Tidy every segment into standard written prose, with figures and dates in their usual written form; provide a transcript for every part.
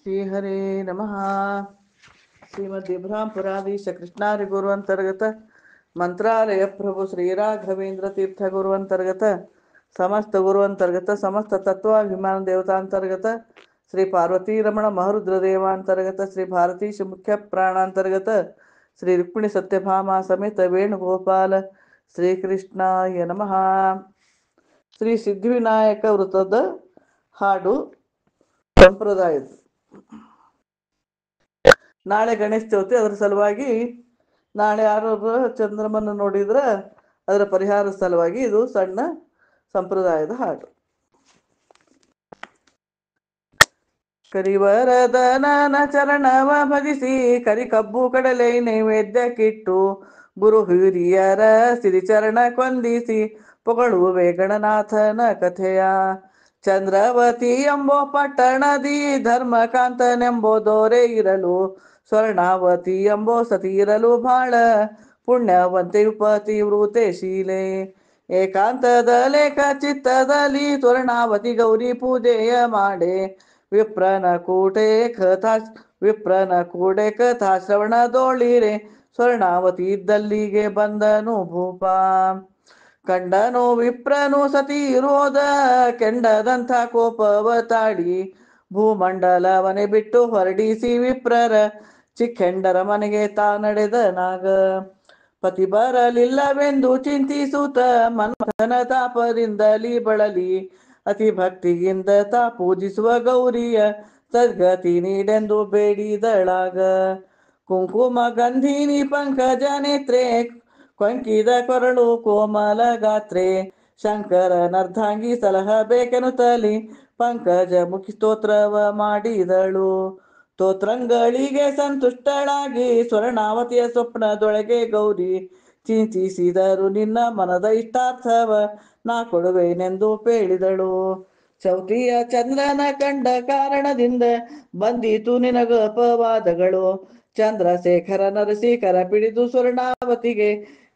ಶ್ರೀಹರೇ ನಮಃ. ಶ್ರೀಮದ್ವಿಭ್ರಾಂಪುರಾಧೀಶ ಕೃಷ್ಣಾರಿ ಗುರು ಅಂತರ್ಗತ ಮಂತ್ರಾಲಯ ಪ್ರಭು ಶ್ರೀ ರಾಘವೇಂದ್ರ ತೀರ್ಥ ಗುರು ಅಂತರ್ಗತ ಸಮಸ್ತ ಗುರು ಅಂತರ್ಗತ ಸಮಸ್ತ ತತ್ವಾಭಿಮಾನ ದೇವತಾಂತರ್ಗತ ಶ್ರೀ ಪಾರ್ವತೀ ರಮಣ ಮಹರುದ್ರ ದೇವಾಂತರ್ಗತ ಶ್ರೀ ಭಾರತೀಶ ಮುಖ್ಯ ಪ್ರಾಣಾಂತರ್ಗತ ಶ್ರೀ ರುಕ್ಮಿಣಿ ಸತ್ಯಭಾಮ ಸಮೇತ ವೇಣುಗೋಪಾಲ ಶ್ರೀಕೃಷ್ಣಾಯ ನಮಃ. ಶ್ರೀ ಸಿದ್ಧಿವಿನಾಯಕ ವೃತ್ತದ ಹಾಡು ಸಂಪ್ರದಾಯದ. ನಾಳೆ ಗಣೇಶ ಚೌತಿ, ಅದರ ಸಲುವಾಗಿ ನಾಳೆ ಯಾರು ಚಂದ್ರಮನ್ನು ನೋಡಿದ್ರೆ ಅದರ ಪರಿಹಾರದ ಸಲುವಾಗಿ ಇದು ಸಣ್ಣ ಸಂಪ್ರದಾಯದ ಹಾಡು. ಕರಿವರದನನ ಚರಣವ ಭಜಿಸಿ ಕರಿ ಕಬ್ಬು ಕಡಲೆ ನೈವೇದ್ಯಕ್ಕಿಟ್ಟು ಗುರು ಹಿರಿಯರ ಸಿರಿಚರಣ ಕೊಂದಿಸಿ ಪೊಗಳುವೆ ಗಣನಾಥನ ಕಥೆಯ. ಚಂದ್ರವತಿ ಎಂಬೋ ಪಟ್ಟಣದಿ ಧರ್ಮಕಾಂತನೆಂಬೋ ದೋರೆ ಇರಲು ಸ್ವರ್ಣಾವತಿ ಎಂಬೋ ಸತಿ ಇರಲು ಬಾಳ ಪುಣ್ಯವಂತೆ ಉಪತಿ ವೃತೆ ಶೀಲೆ. ಏಕಾಂತದ ಲೇಖ ಚಿತ್ತದಲ್ಲಿ ಸ್ವರ್ಣಾವತಿ ಗೌರಿ ಪೂಜೆಯ ಮಾಡೆ ವಿಪ್ರನ ಕೂಡೆ ಕಥಾ ಶ್ರವಣದೋಳಿರೆ ಸ್ವರ್ಣಾವತಿ ಇದ್ದಲ್ಲಿಗೆ ಬಂದನು ಭೂಪ. ಕಂಡನು ವಿಪ್ರನು ಸತಿ ಇರೋದ ಕೆಂಡದಂಥ ಕೋಪವ ತಾಡಿ ಭೂಮಂಡಲವನೆ ಬಿಟ್ಟು ಹೊರಡಿಸಿ ವಿಪ್ರರ ಚಿಕ್ಕೆಂಡರ ಮನೆಗೆ ತಾ ನಡೆದನಾಗ. ಪತಿ ಬರಲಿಲ್ಲವೆಂದು ಚಿಂತಿಸುತ್ತ ಮನ್ಮಥನ ತಾಪದಿಂದಲಿ ಬಳಲಿ ಅತಿ ಭಕ್ತಿಯಿಂದ ತಾ ಪೂಜಿಸುವ ಗೌರಿಯ ಸದ್ಗತಿ ನೀಡೆಂದು ಬೇಡಿದಳಾಗ. ಕುಂಕುಮ ಗಂಧಿನಿ ಪಂಕಜ ನೇತ್ರೆ ಕೊಂಕಿದ ಕೊರಳು ಕೋಮಲ ಗಾತ್ರೆ ಶಂಕರ ನರ್ಧಾಂಗಿ ಸಲಹಬೇಕೆನುತ್ತಲಿ ಪಂಕಜ ಮುಖಿ ಸ್ತೋತ್ರವ ಮಾಡಿದಳು. ಸ್ತೋತ್ರಂಗಳಿಗೆ ಸಂತುಷ್ಟಳಾಗಿ ಸ್ವರ್ಣಾವತಿಯ ಸ್ವಪ್ನದೊಳಗೆ ಗೌರಿ ಚಿಂತಿಸಿದರು ನಿನ್ನ ಮನದ ಇಷ್ಟಾರ್ಥವ ನಾ ಕೊಡುವೆನೆಂದು ಹೇಳಿದಳು. ಚೌತಿಯ ಚಂದ್ರನ ಕಂಡ ಕಾರಣದಿಂದ ಬಂದಿತು ನಿನಗ ಅಪವಾದಗಳು. ಚಂದ್ರಶೇಖರ ನರಸೀಕರ ಪಿಡಿದು ಸ್ವರ್ಣಾವತಿಗೆ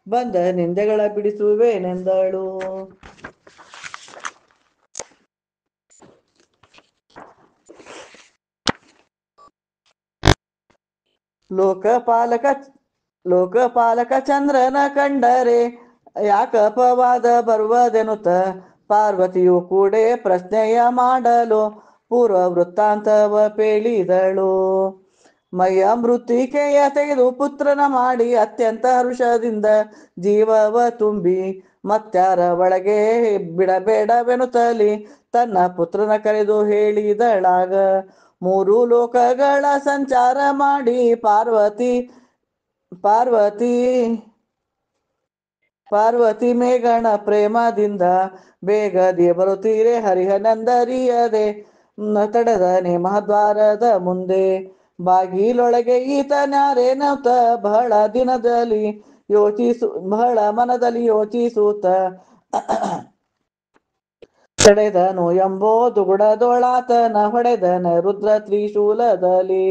ಬಂದ ನಿಂದೆಗಳ ಬಿಡಿಸುವೆನೆಂದಳು. ಲೋಕಪಾಲಕ ಚಂದ್ರನ ಕಂಡರೆ ಯಾಕ ಅಪವಾದ ಬರುವುದೆನುತ ಪಾರ್ವತಿಯು ಕೂಡೆ ಪ್ರಶ್ನೆಯ ಮಾಡಲು ಪೂರ್ವ ವೃತ್ತಾಂತವ ಪೇಳಿದಳು. ಮೈಯ ಮೃತ್ತಿಕೆಯ ತೆಗೆದು ಪುತ್ರನ ಮಾಡಿ ಅತ್ಯಂತ ಹರುಷದಿಂದ ಜೀವವ ತುಂಬಿ ಮತ್ಯಾರ ಒಳಗೆ ಬಿಡಬೇಡವೆನುತ್ತಲಿ ತನ್ನ ಪುತ್ರನ ಕರೆದು ಹೇಳಿದಳಾಗ. ಮೂರು ಲೋಕಗಳ ಸಂಚಾರ ಮಾಡಿ ಪಾರ್ವತಿ ಮೇಘಣ ಪ್ರೇಮದಿಂದ ಬೇಗದೆ ಬರುತ್ತೀರೆ ಹರಿಹನಂದರಿಯದೆ ತಡೆದನೆ ಮಹದ್ವಾರದ ಮುಂದೆ. ಬಾಗಿಲೊಳಗೆ ಈತನ್ಯಾರೇನಂತ ಬಹಳ ಮನದಲ್ಲಿ ಯೋಚಿಸುತ್ತ ತಡೆದನು ಎಂಬೋ ದುಗುಡದೊಳಾತನ ಹೊಡೆದನ ರುದ್ರ ತ್ರಿಶೂಲದಲ್ಲಿ.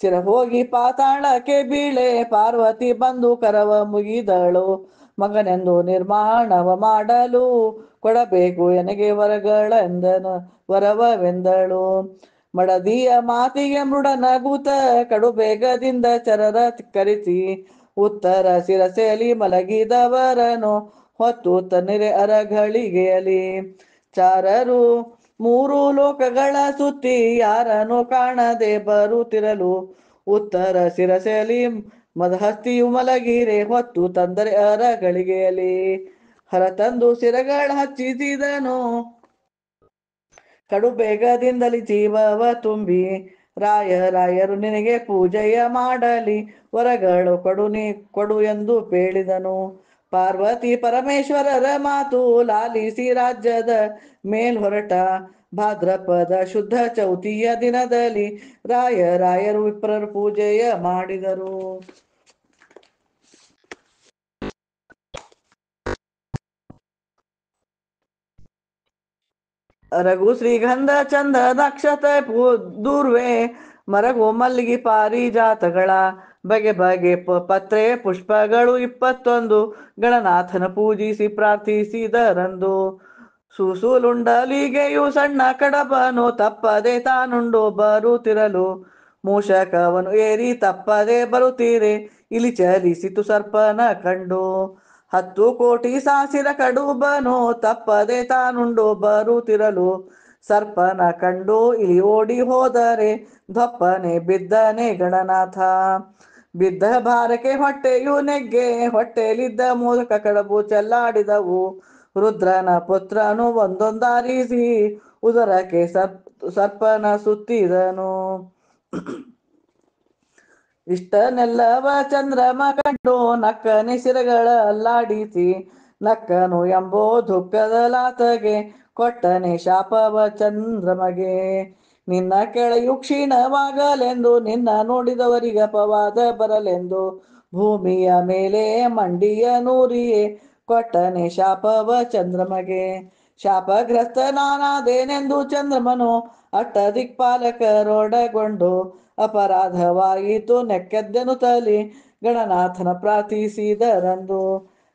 ಸಿರ ಹೋಗಿ ಪಾತಾಳಕ್ಕೆ ಬೀಳೆ ಪಾರ್ವತಿ ಬಂದು ಕರವ ಮುಗಿದಳು. ಮಗನೆಂದು ನಿರ್ಮಾಣವ ಮಾಡಲು ಕೊಡಬೇಕು ಎನಗೆ ವರವವೆಂದಳು. ಮಡದಿಯ ಮಾತಿಗೆ ಮೃಡನಗೂತ ಕಡು ಬೇಗದಿಂದ ಚರರ ಕರೆಸಿ ಉತ್ತರ ಶಿರಸೆಯಲ್ಲಿ ಮಲಗಿದವರನು ಹೊತ್ತು ತನ್ನಿರೆ ಅರಗಳಿಗೆಯಲಿ. ಚಾರರು ಮೂರು ಲೋಕಗಳ ಸುತ್ತಿ ಯಾರನ್ನು ಕಾಣದೆ ಬರುತ್ತಿರಲು ಉತ್ತರ ಶಿರಸೆಯಲ್ಲಿ ಮದಹಸ್ತಿಯು ಮಲಗಿರೆ ಹೊತ್ತು ತಂದರೆ ಅರಗಳಿಗೆಯಲಿ. ಹರತಂದು ಶಿರಗಳ ಹಚ್ಚಿಸಿದನು ಕಡು ಬೇಗದಿಂದಲಿ ಜೀವವ ತುಂಬಿ. ರಾಯರು ನಿನಗೆ ಪೂಜೆಯ ಮಾಡಲಿ ವರಗಳು ಕೊಡು ಎಂದು ಹೇಳಿದನು. ಪಾರ್ವತಿ ಪರಮೇಶ್ವರರ ಮಾತು ಲಾಲಿಸಿ ರಾಜ್ಯದ ಮೇಲ್ಹೊರಟ ಭಾದ್ರಪದ ಶುದ್ಧ ಚೌತಿಯ ದಿನದಲ್ಲಿ ರಾಯರು ವಿಪ್ರರು ಪೂಜೆಯ ಮಾಡಿದರು. ರಘು ಶ್ರೀಗಂಧ ಚಂದ ನಕ್ಷತ್ರ ದೂರ್ವೆ ಮರಗು ಮಲ್ಲಿಗೆ ಪಾರಿಜಾತಗಳ ಬಗೆ ಬಗೆ ಪತ್ರೆ ಪುಷ್ಪಗಳು 21 ಗಣನಾಥನ ಪೂಜಿಸಿ ಪ್ರಾರ್ಥಿಸಿದರಂದು. ಸೂಸುಲುಂಡಲಿಗೆಯು ಸಣ್ಣ ಕಡಬನು ತಪ್ಪದೆ ತಾನುಂಡು ಬರುತ್ತಿರಲು ಮೂಷಕವನು ಏರಿ ತಪ್ಪದೆ ಬರುತ್ತೀರೆ ಇಲ್ಲಿ ಚಲಿಸಿತು ಸರ್ಪನ ಕಂಡು 10 ಕೋಟಿ ಸಾಸಿರ ಕಡುಬನು ತಪ್ಪದೆ ತಾನುಂಡು ಬರುತ್ತಿರಲು ಸರ್ಪನ ಕಂಡು ಇಲ್ಲಿ ಓಡಿ ಹೋದರೆ ದಪ್ಪನೆ ಬಿದ್ದನೆ ಗಣನಾಥ. ಬಿದ್ದ ಭಾರಕ್ಕೆ ಹೊಟ್ಟೆಯು ನೆಗ್ಗೆ ಹೊಟ್ಟೆಯಲ್ಲಿದ್ದ ಮೋದಕ ಕಡಬು ಚೆಲ್ಲಾಡಿದವು. ರುದ್ರನ ಪುತ್ರನು ಒಂದೊಂದಾರಿಸಿ ಉದರಕ್ಕೆ ಸರ್ಪನ ಸುತ್ತಿದನು. ಇಷ್ಟನೆಲ್ಲವ ಚಂದ್ರಮ ಕಂಡು ನಕ್ಕನೆ ಶಿರಗಳ ಅಲ್ಲಾಡಿಸಿ ನಕ್ಕನು ಎಂಬೋ ದುಃಖದಲಾತಗೆ ಕೊಟ್ಟನೆ ಶಾಪವ ಚಂದ್ರಮಗೆ. ನಿನ್ನ ಕೆಳೆಯು ಕ್ಷೀಣವಾಗಲೆಂದು ನಿನ್ನ ನೋಡಿದವರಿಗೆ ಅಪವಾದ ಬರಲೆಂದು ಭೂಮಿಯ ಮೇಲೆ ಮಂಡಿಯ ನೂರಿಯೇ ಕೊಟ್ಟನೆ ಶಾಪವ ಚಂದ್ರಮಗೆ. ಶಾಪಗ್ರಸ್ತ ನಾನಾದೇನೆಂದು ಚಂದ್ರಮನು ಅಟ್ಟ ದಿಕ್ಪಾಲಕರೊಡಗೊಂಡು ಅಪರಾಧವಾಯಿತು ನೆಕ್ಕೆದ್ದೆನು ತಲಿ ಗಣನಾಥನ ಪ್ರಾರ್ಥಿಸಿದರಂದು.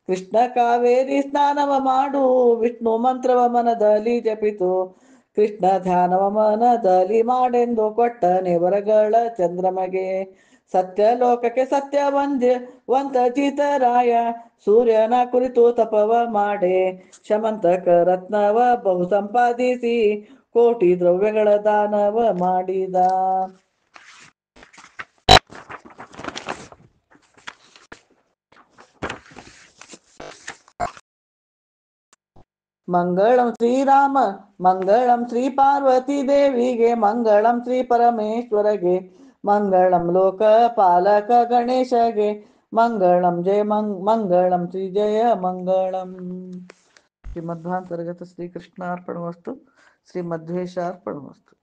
ಕೃಷ್ಣ ಕಾವೇರಿ ಸ್ನಾನವ ಮಾಡು ವಿಷ್ಣು ಮಂತ್ರವ ಮನದಲ್ಲಿ ಜಪಿತು ಕೃಷ್ಣ ಧ್ಯಾನವ ಮನದಲ್ಲಿ ಮಾಡೆಂದು ಕೊಟ್ಟನೆ ವರಗಳ ಚಂದ್ರಮಗೆ. ಸತ್ಯಲೋಕಕ್ಕೆ ಸತ್ಯವಂತ ಜಿತರಾಯ ಸೂರ್ಯನ ಕುರಿತು ತಪವ ಮಾಡೆ ಶಮಂತಕ ರತ್ನವ ಬಹು ಸಂಪಾದಿಸಿ ಕೋಟಿ ದ್ರವ್ಯಗಳ ದಾನವ ಮಾಡಿದ. ಮಂಗಳಂ ಶ್ರೀರಾಮ ಮಂಗಳಂ ಶ್ರೀ ಪಾರ್ವತಿ ದೇವಿಗೆ ಮಂಗಳಂ ಶ್ರೀ ಪರಮೇಶ್ವರಗೆ ಮಂಗಳಂ ಲೋಕ ಪಾಲಕ ಗಣೇಶಗೆ ಮಂಗಳಂ ಜಯ ಮಂಗಳಂ ಶ್ರೀ ಜಯ ಮಂಗಳಂ. ಶ್ರೀಮಧ್ವಾಂತರ್ಗತ ಶ್ರೀಕೃಷ್ಣಾರ್ಪಣಮಸ್ತು. ಶ್ರೀಮಧ್ವೇಶಾರ್ಪಣಮಸ್ತು.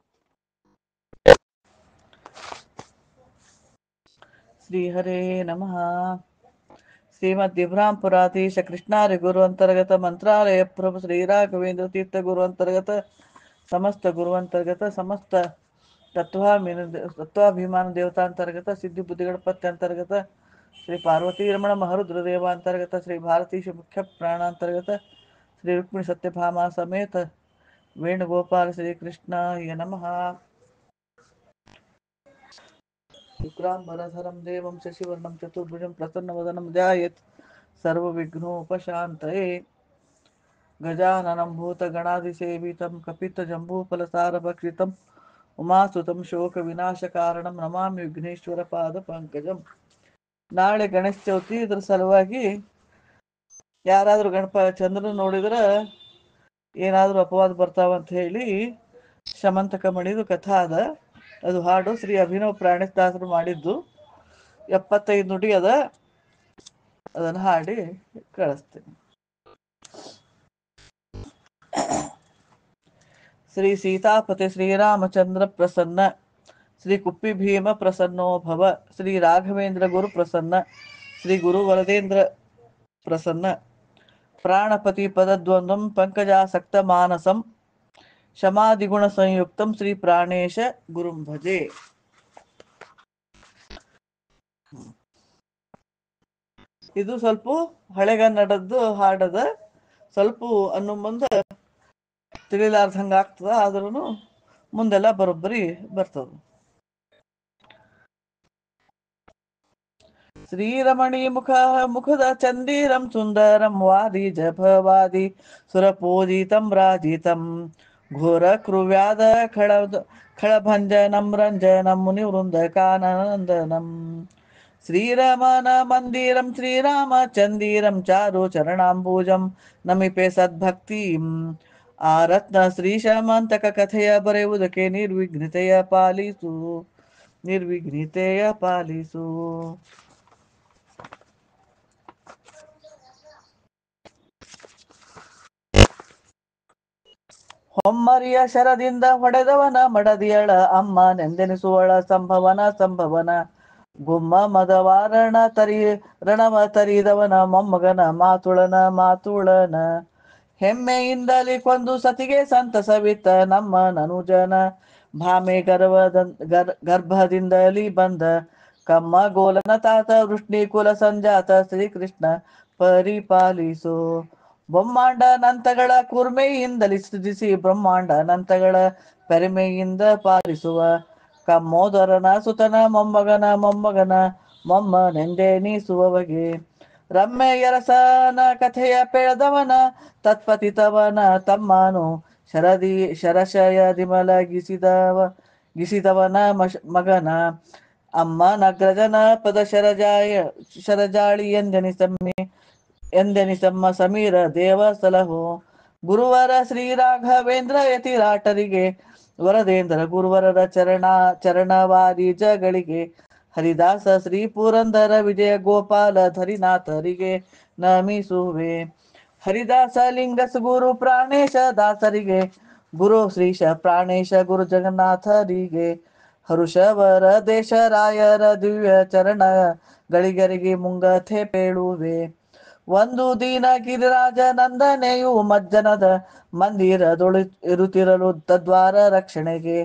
ಶ್ರೀಹರೇ ನಮಃ. ಶ್ರೀಮದ್ವಿಭ್ರಾಂಪುರಾಧೀಶ ಕೃಷ್ಣಾರಿ ಗುರು ಅಂತರ್ಗತ ಮಂತ್ರಾಲಯ ಪ್ರಭು ಶ್ರೀ ರಾಘವೇಂದ್ರ ತೀರ್ಥ ಗುರು ಅಂತರ್ಗತ ಸಮಸ್ತ ಗುರು ಅಂತರ್ಗತ ಸಮಸ್ತ ತತ್ವಾಭಿಮಾನ ದೇವತಾಂತರ್ಗತ ಸಿದ್ಧಿ ಬುದ್ಧಿಗಣಪತಿ ಅಂತರ್ಗತ ಶ್ರೀ ಪಾರ್ವತಿ ರಮಣ ಮಹರುದ್ರ ದೇವ ಅಂತರ್ಗತ ಶ್ರೀ ಭಾರತೀಶ ಮುಖ್ಯ ಪ್ರಾಣಾಂತರ್ಗತ ಶ್ರೀ ರುಕ್ಮಿಣಿ ಸತ್ಯಭಾಮ ಸಮೇತ ವೇಣುಗೋಪಾಲ ಶ್ರೀಕೃಷ್ಣಾಯ ನಮಃ. ಶುಕ್ರಾಂಬರಧರಂ ದೇವಂ ಶಶಿವರ್ಣಂ ಚತುರ್ಭುಜಂ ಪ್ರಸನ್ನವದನಂ ಧ್ಯಾಯೇತ್ ಸರ್ವವಿಘ್ನೋಪಶಾಂತಯೇ. ಗಜಾನನಂ ಭೂತಗಣಾಧಿಸೇವಿತಂ ಕಪಿತಜಂಬೂಫಲಸಾರಭಕ್ಷಿತಂ ಉಮಾಸುತಂ ಶೋಕವಿನಾಶಕಾರಣಂ ನಮಾಮಿ ವಿಘ್ನೇಶ್ವರ ಪಾದ ಪಂಕಜಂ. ನಾಳೆ ಗಣೇಶ ಚೌತಿ. ಇದ್ರ ಸಲುವಾಗಿ ಯಾರಾದ್ರೂ ಚಂದ್ರನ ನೋಡಿದ್ರೆ ಏನಾದ್ರೂ ಅಪವಾದ ಬರ್ತಾವಂತ ಹೇಳಿ ಶಮಂತಕ ಮಣಿದು ಕಥಾ ಅದ. ಅದು ಹಾಡು ಶ್ರೀ ಅಭಿನವ್ ಪ್ರಾಣೇಶದಾಸರು ಮಾಡಿದ್ದು. 75 ನುಡಿ ಅದ. ಅದನ್ನು ಹಾಡಿ ಕಳಿಸ್ತೇನೆ. ಶ್ರೀ ಸೀತಾಪತಿ ಶ್ರೀರಾಮಚಂದ್ರ ಪ್ರಸನ್ನ ಶ್ರೀ ಕುಪ್ಪಿ ಭೀಮ ಪ್ರಸನ್ನೋ ಭವ ಶ್ರೀ ರಾಘವೇಂದ್ರ ಗುರು ಪ್ರಸನ್ನ ಶ್ರೀ ಗುರು ವರದೇಂದ್ರ ಪ್ರಸನ್ನ ಪ್ರಾಣಪತಿ ಪದದ್ವಂದ್ವಂ ಪಂಕಜಾಸಕ್ತ ಮಾನಸಂ ಶಮಾದಿಗುಣ ಸಂಯುಕ್ತಂ ಶ್ರೀ ಪ್ರಾಣೇಶ ಗುರುಂ ಭಜೆ. ಇದು ಸ್ವಲ್ಪ ಹಳೆಗನ್ನಡದ್ದು ಹಾಡದ. ಸ್ವಲ್ಪ ಅನ್ನು ಮುಂದೆ ತಿಳಿಲಾರ್ದಂಗ ಆಗ್ತದ. ಆದ್ರೂ ಮುಂದೆಲ್ಲ ಬರೋಬ್ಬರಿ ಬರ್ತದ. ಶ್ರೀರಮಣಿ ಮುಖದ ಚಂದೀರಂ ಸುಂದರಂ ವಾದಿ ಜಭವಾದಿ ಸುರಪೂಜಿತಂ ರಾಜಿತಂ ಘೋರ ಕ್ರುವ್ಯಾದ ಖಳಭಂಜನಂ ರಂಜನಂ ಮುನಿವೃಂದ ಕಾನನಂದನಂ. ಶ್ರೀರಮಣ ಮಂದಿರಂ ಶ್ರೀರಾಮ ಚಂದೀರಂ ಚಾರು ಚರಣಾಂಬೂಜಂ ನಮಿಪೆ ಸದ್ಭಕ್ತಿಂ ಆರತ್ನ ಶ್ರೀಶಮಂತಕ ಕಥೆಯ ಬರೆಯುವುದಕ್ಕೆ ನಿರ್ವಿಘ್ನತೆಯ ಪಾಲಿಸು ನಿರ್ವಿಘ್ನತೆಯ ಪಾಲಿಸು. ಹೊಮ್ಮರಿಯ ಶರದಿಂದ ಹೊಡೆದವನ ಮಡದಿಯಳ ಅಮ್ಮ ನೆಂದೆನಿಸುವಳ ಸಂಭವನ ಗುಮ್ಮ ಮದವಾರಣ ರಣವ ತರಿದವನ ಮೊಮ್ಮಗನ ಮಾತುಳನ ಹೆಮ್ಮೆಯಿಂದಲಿ ಕೊಂದು ಸತಿಗೆ ಸಂತಸವಿತ್ತ ನಮ್ಮ ನನುಜನ ಭಾಮೆ ಗರ್ಭದಿಂದಲಿ ಬಂದ ಕಮ್ಮ ಗೋಲನ ತಾತ ವೃಷ್ಣಿ ಕುಲ ಸಂಜಾತ ಶ್ರೀಕೃಷ್ಣ ಪರಿಪಾಲಿಸು. ಬ್ರಹ್ಮಾಂಡ ನಂತಗಳ ಕೂರ್ಮೆಯಿಂದಲಿ ಸ್ತುತಿಸಿ ಬ್ರಹ್ಮಾಂಡ ನಂತಗಳ ಪೆರಿಮೆಯಿಂದ ಪಾಲಿಸುವ ಕಮ್ಮೋದರನ ಸುತನ ಮೊಮ್ಮಗನ ಮೊಮ್ಮನೆಂದೆನಿಸುವವಗೆ ರಮ್ಮೆಯರಸನ ಕಥೆಯ ಪೆಳೆದವನ ತತ್ಪತಿತವನ ತಮ್ಮನು ಶರಶಯದಿ ಗಿಸಿದವನ ಮಗನ ಅಮ್ಮನಗ್ರಜನ ಪದ ಶರಜಾಳಿ ಎಂದೆನಿಸಮ್ಮ ಸಮೀರ ದೇವ ಸಲಹು ಗುರುವರ ಶ್ರೀ ರಾಘವೇಂದ್ರ ಯತಿರಾಟರಿಗೆ ವರದೇಂದ್ರ ಗುರುವರರ ಚರಣವಾರಿಜಗಳಿಗೆ ಹರಿದಾಸ ಶ್ರೀ ಪುರಂದರ ವಿಜಯ ಗೋಪಾಲ ಧರಿನಾಥರಿಗೆ ನಮಿಸುವೆ ಹರಿದಾಸ ಲಿಂಗಸ್ ಗುರು ಪ್ರಾಣೇಶ ದಾಸರಿಗೆ ಗುರು ಶ್ರೀಶ ಪ್ರಾಣೇಶ ಗುರು ಜಗನ್ನಾಥರಿಗೆ ಹರುಷವರ ದೇಶ ರಾಯರ ದಿವ್ಯ ಚರಣ ಗಳಿಗರಿಗೆ ಮುಂಗಥೆ ಪೇಳುವೆ ಒಂದು ದಿನ ಗಿರಿರಾಜ ನಂದನೆಯು ಮಜ್ಜನದ ಮಂದಿರದೊಳು ಇರುತ್ತಿರಲು ತದ್ವಾರ ರಕ್ಷಣೆಗೆ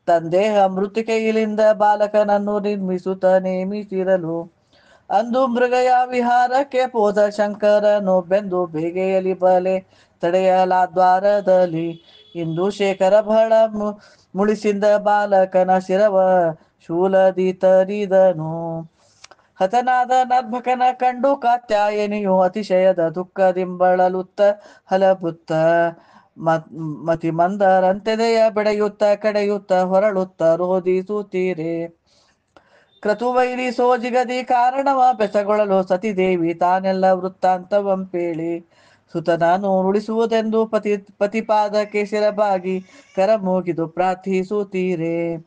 ತಂದೇಹ ಮೃತಿಕೆಯಿಲಿಂದ ಬಾಲಕನನ್ನು ನಿರ್ಮಿಸುತ್ತ ನೇಮಿಸಿರಲು ಅಂದು ಮೃಗಯ ವಿಹಾರಕ್ಕೆ ಪೋದ ಶಂಕರನು ಬೆಂದು ಬೇಗೆಯಲಿ ಬಲೆ ತಡೆಯಲಾದ್ವಾರದಲ್ಲಿ ಇಂದು ಶೇಖರ ಬಹಳ ಮುಳಿಸಿಂದ ಬಾಲಕನ ಶಿರವ ಶೂಲದಿ ತರಿದನು ಹತನಾದ ನರ್ಭಕನ ಕಂಡು ಕಾತ್ಯಾಯನಿಯು ಅತಿಶಯದ ದುಃಖದಿಂಬಳಲುತ್ತ ಹಲಬುತ್ತ ಮತಿ ಮಂದರಂತೆದೆಯ ಬೆಳೆಯುತ್ತ ಕಡೆಯುತ್ತ ಹೊರಳುತ್ತ ರೋಧಿಸುತ್ತೀರೆ ಕ್ರತುವೈರಿ ಸೋಜಿಗದಿ ಕಾರಣವ ಬೆಸಗೊಳ್ಳಲು ಸತಿದೇವಿ ತಾನೆಲ್ಲ ವೃತ್ತಾಂತವಂಪೇಳಿ ಸುತನನ್ನು ಉಳಿಸುವುದೆಂದು ಪತಿಪಾದಕ್ಕೆ ಶಿರಬಾಗಿ ಕರಮೂಗಿದು ಪ್ರಾರ್ಥಿಸುತ್ತೀರೆ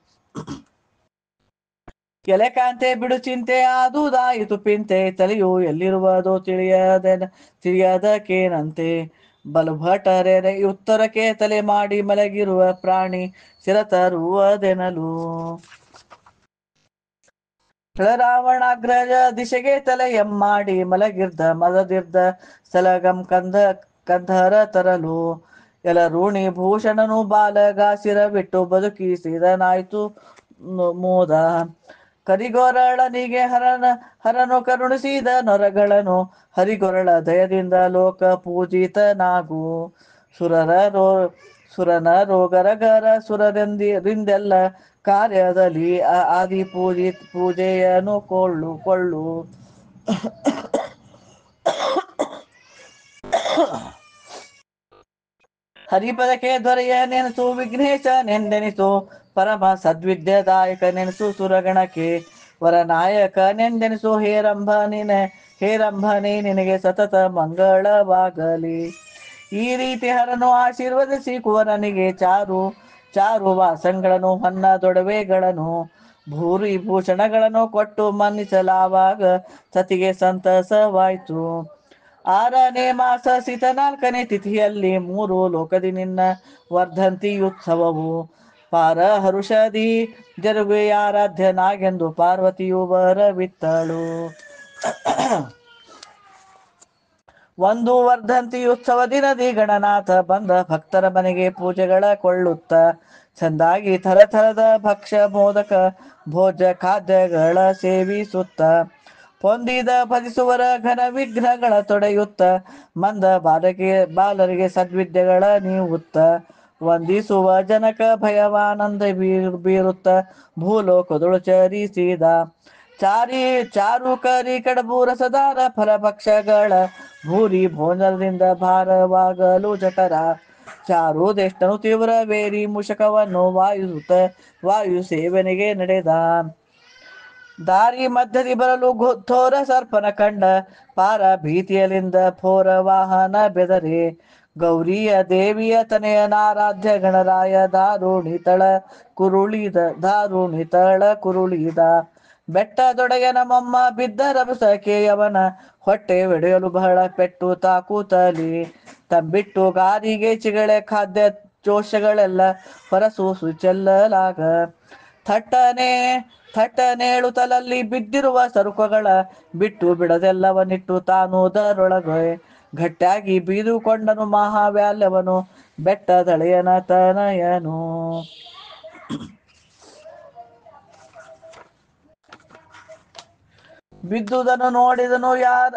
ಎಲೆಕಾಂತೆ ಬಿಡು ಚಿಂತೆ ಆದುದಾಯಿತು ಪಿಂತೆ ತಲೆಯು ಎಲ್ಲಿರುವುದೋ ತಿಳಿಯದಕೇನಂತೆ ಬಲಭಟರೆ ಉತ್ತರಕ್ಕೆ ತಲೆ ಮಾಡಿ ಮಲಗಿರುವ ಪ್ರಾಣಿ ಶಿರ ತರುವುದೆನಲು ರಾವಣಾಗ್ರಜ ದಿಶೆಗೆ ತಲೆಯಮ್ಮಾಡಿ ಮಲಗಿರ್ದ ಸಲಗಂ ಕಂಧರ ತರಲು ಎಲರೂಣಿ ಭೂಷಣನು ಬಾಲಗಾಸಿರ ಬಿಟ್ಟು ಬದುಕಿಸಿದನಾಯ್ತು ಮೋದ ಕರಿಗೊರಳನಿಗೆ ಹರನು ಕರುಣಿಸಿದ ನೊರಗಳನ್ನು ಹರಿಗೊರಳ ದಯದಿಂದ ಲೋಕ ಪೂಜಿತನಾಗು ಸುರನ ರೋಗರಗರ ಸುರರಿಂದೆಲ್ಲ ಕಾರ್ಯದಲ್ಲಿ ಆದಿ ಪೂಜೆಯನ್ನು ಕೊಳ್ಳು ಹರಿಪದಕ್ಕೆ ದೊರೆಯ ನೆನಸು ವಿಘ್ನೇಶ ನೆಂದೆನಿಸು ಪರಮ ಸದ್ವಿದ್ಯದಾಯಕ ನೆನಸು ಸುರಗಣಕ್ಕೆ ವರನಾಯಕ ನೆಂದೆನಿಸು ಹೇರಂಭನೇ ನಿನಗೆ ಸತತ ಮಂಗಳವಾಗಲಿ ಈ ರೀತಿ ಹರನು ಆಶೀರ್ವದಿಸಿ ಕುವರನಿಗೆ ಚಾರು ವಾಸಂಗಳನ್ನು ಹೊನ್ನದೊಡವೆಗಳನ್ನು ಭೂರಿ ಭೂಷಣಗಳನ್ನು ಕೊಟ್ಟು ಮನ್ನಿಸಲಾವಾಗ ಸತಿಗೆ ಸಂತಸವಾಯ್ತು 6ನೇ ಮಾಸ ಸಿತ 4ನೇ ತಿಥಿಯಲ್ಲಿ 3 ಲೋಕದಿ ನಿನ್ನ ವರ್ಧಂತಿಯುತ್ಸವವು ಪಾರ ಹರುಷದಿ ಜರುಗುಯಾರಾಧ್ಯನಾಗೆಂದು ಪಾರ್ವತಿಯು ವರವಿತ್ತಳು ಒಂದು ವರ್ಧಂತಿಯುತ್ಸವ ದಿನದಿ ಗಣನಾಥ ಬಂದ ಭಕ್ತರ ಮನೆಗೆ ಪೂಜೆಗಳ ಕೊಳ್ಳುತ್ತ ಚಂದಾಗಿ ಥರಥರದ ಭಕ್ಷ್ಯ ಮೋದಕ ಭೋಜ ಖಾದ್ಯಗಳ ಸೇವಿಸುತ್ತ ಹೊಂದಿದ ಭಜಿಸುವರ ಘನ ವಿಘ್ನಗಳ ತೊಡೆಯುತ್ತ ಮಂದ ಬಾಲರಿಗೆ ಸದ್ವಿದ್ಯೆಗಳ ನೀವುತ್ತ ವಂದಿಸುವ ಜನಕ ಭಯವಾನಂದ ಬೀರುತ್ತ ಭೂಲೋಕದೊಳು ಚರಿಸಿದ ಚಾರು ಕರಿ ಕಡಬು ರಸದಾರ ಫಲಭಕ್ಷಗಳ ಭೂರಿ ಭೋಜನದಿಂದ ಭಾರವಾಗಲು ಜಠರ ಚಾರುದೇಷ್ಟನು ತೀವ್ರ ವೇರಿ ಮುಷಕವನ್ನು ವಾಯು ಸೇವನೆಗೆ ನಡೆದ ದಾರಿ ಮಧ್ಯದಿ ಬರಲು ಘೋರ ಸರ್ಪನ ಕಂಡ ಪಾರ ಭೀತಿಯಲಿಂದ ಫೋರ ವಾಹನ ಬೆದರೆ ಗೌರಿಯ ದೇವಿಯ ತನೆಯನಾರಾಧ್ಯ ಗಣರಾಯ ದಾರುಣಿ ತಳ ಕುರುಳಿದ ಬೆಟ್ಟದೊಡೆಯನ ಮೊಮ್ಮ ಬಿದ್ದ ರಭಸಕೆಯವನ ಹೊಟ್ಟೆ ಒಡೆಯಲು ಬಹಳ ಪೆಟ್ಟು ತಾಕೂತಲಿ ತಂಬಿಟ್ಟು ಗಾರಿಗೆ ಚಿಗಳೆ ಖಾದ್ಯ ಜೋಶಗಳೆಲ್ಲ ಹೊರಸೂಸು ಚೆಲ್ಲಲಾಗ ಥಟ್ಟನೇಳುತ್ತಲಲ್ಲಿ ಬಿದ್ದಿರುವ ಸರುಕುಗಳ ಬಿಟ್ಟು ಬಿಡದೆಲ್ಲವನ್ನಿಟ್ಟು ತಾನು ದರೊಳಗೆ ಗಟ್ಟಿಯಾಗಿ ಬೀದುಕೊಂಡನು ಮಹಾವ್ಯಾಲ್ಯವನು ಬೆಟ್ಟದಳೆಯನ ತನಯನು ಬಿದ್ದುದನ್ನು ನೋಡಿದನು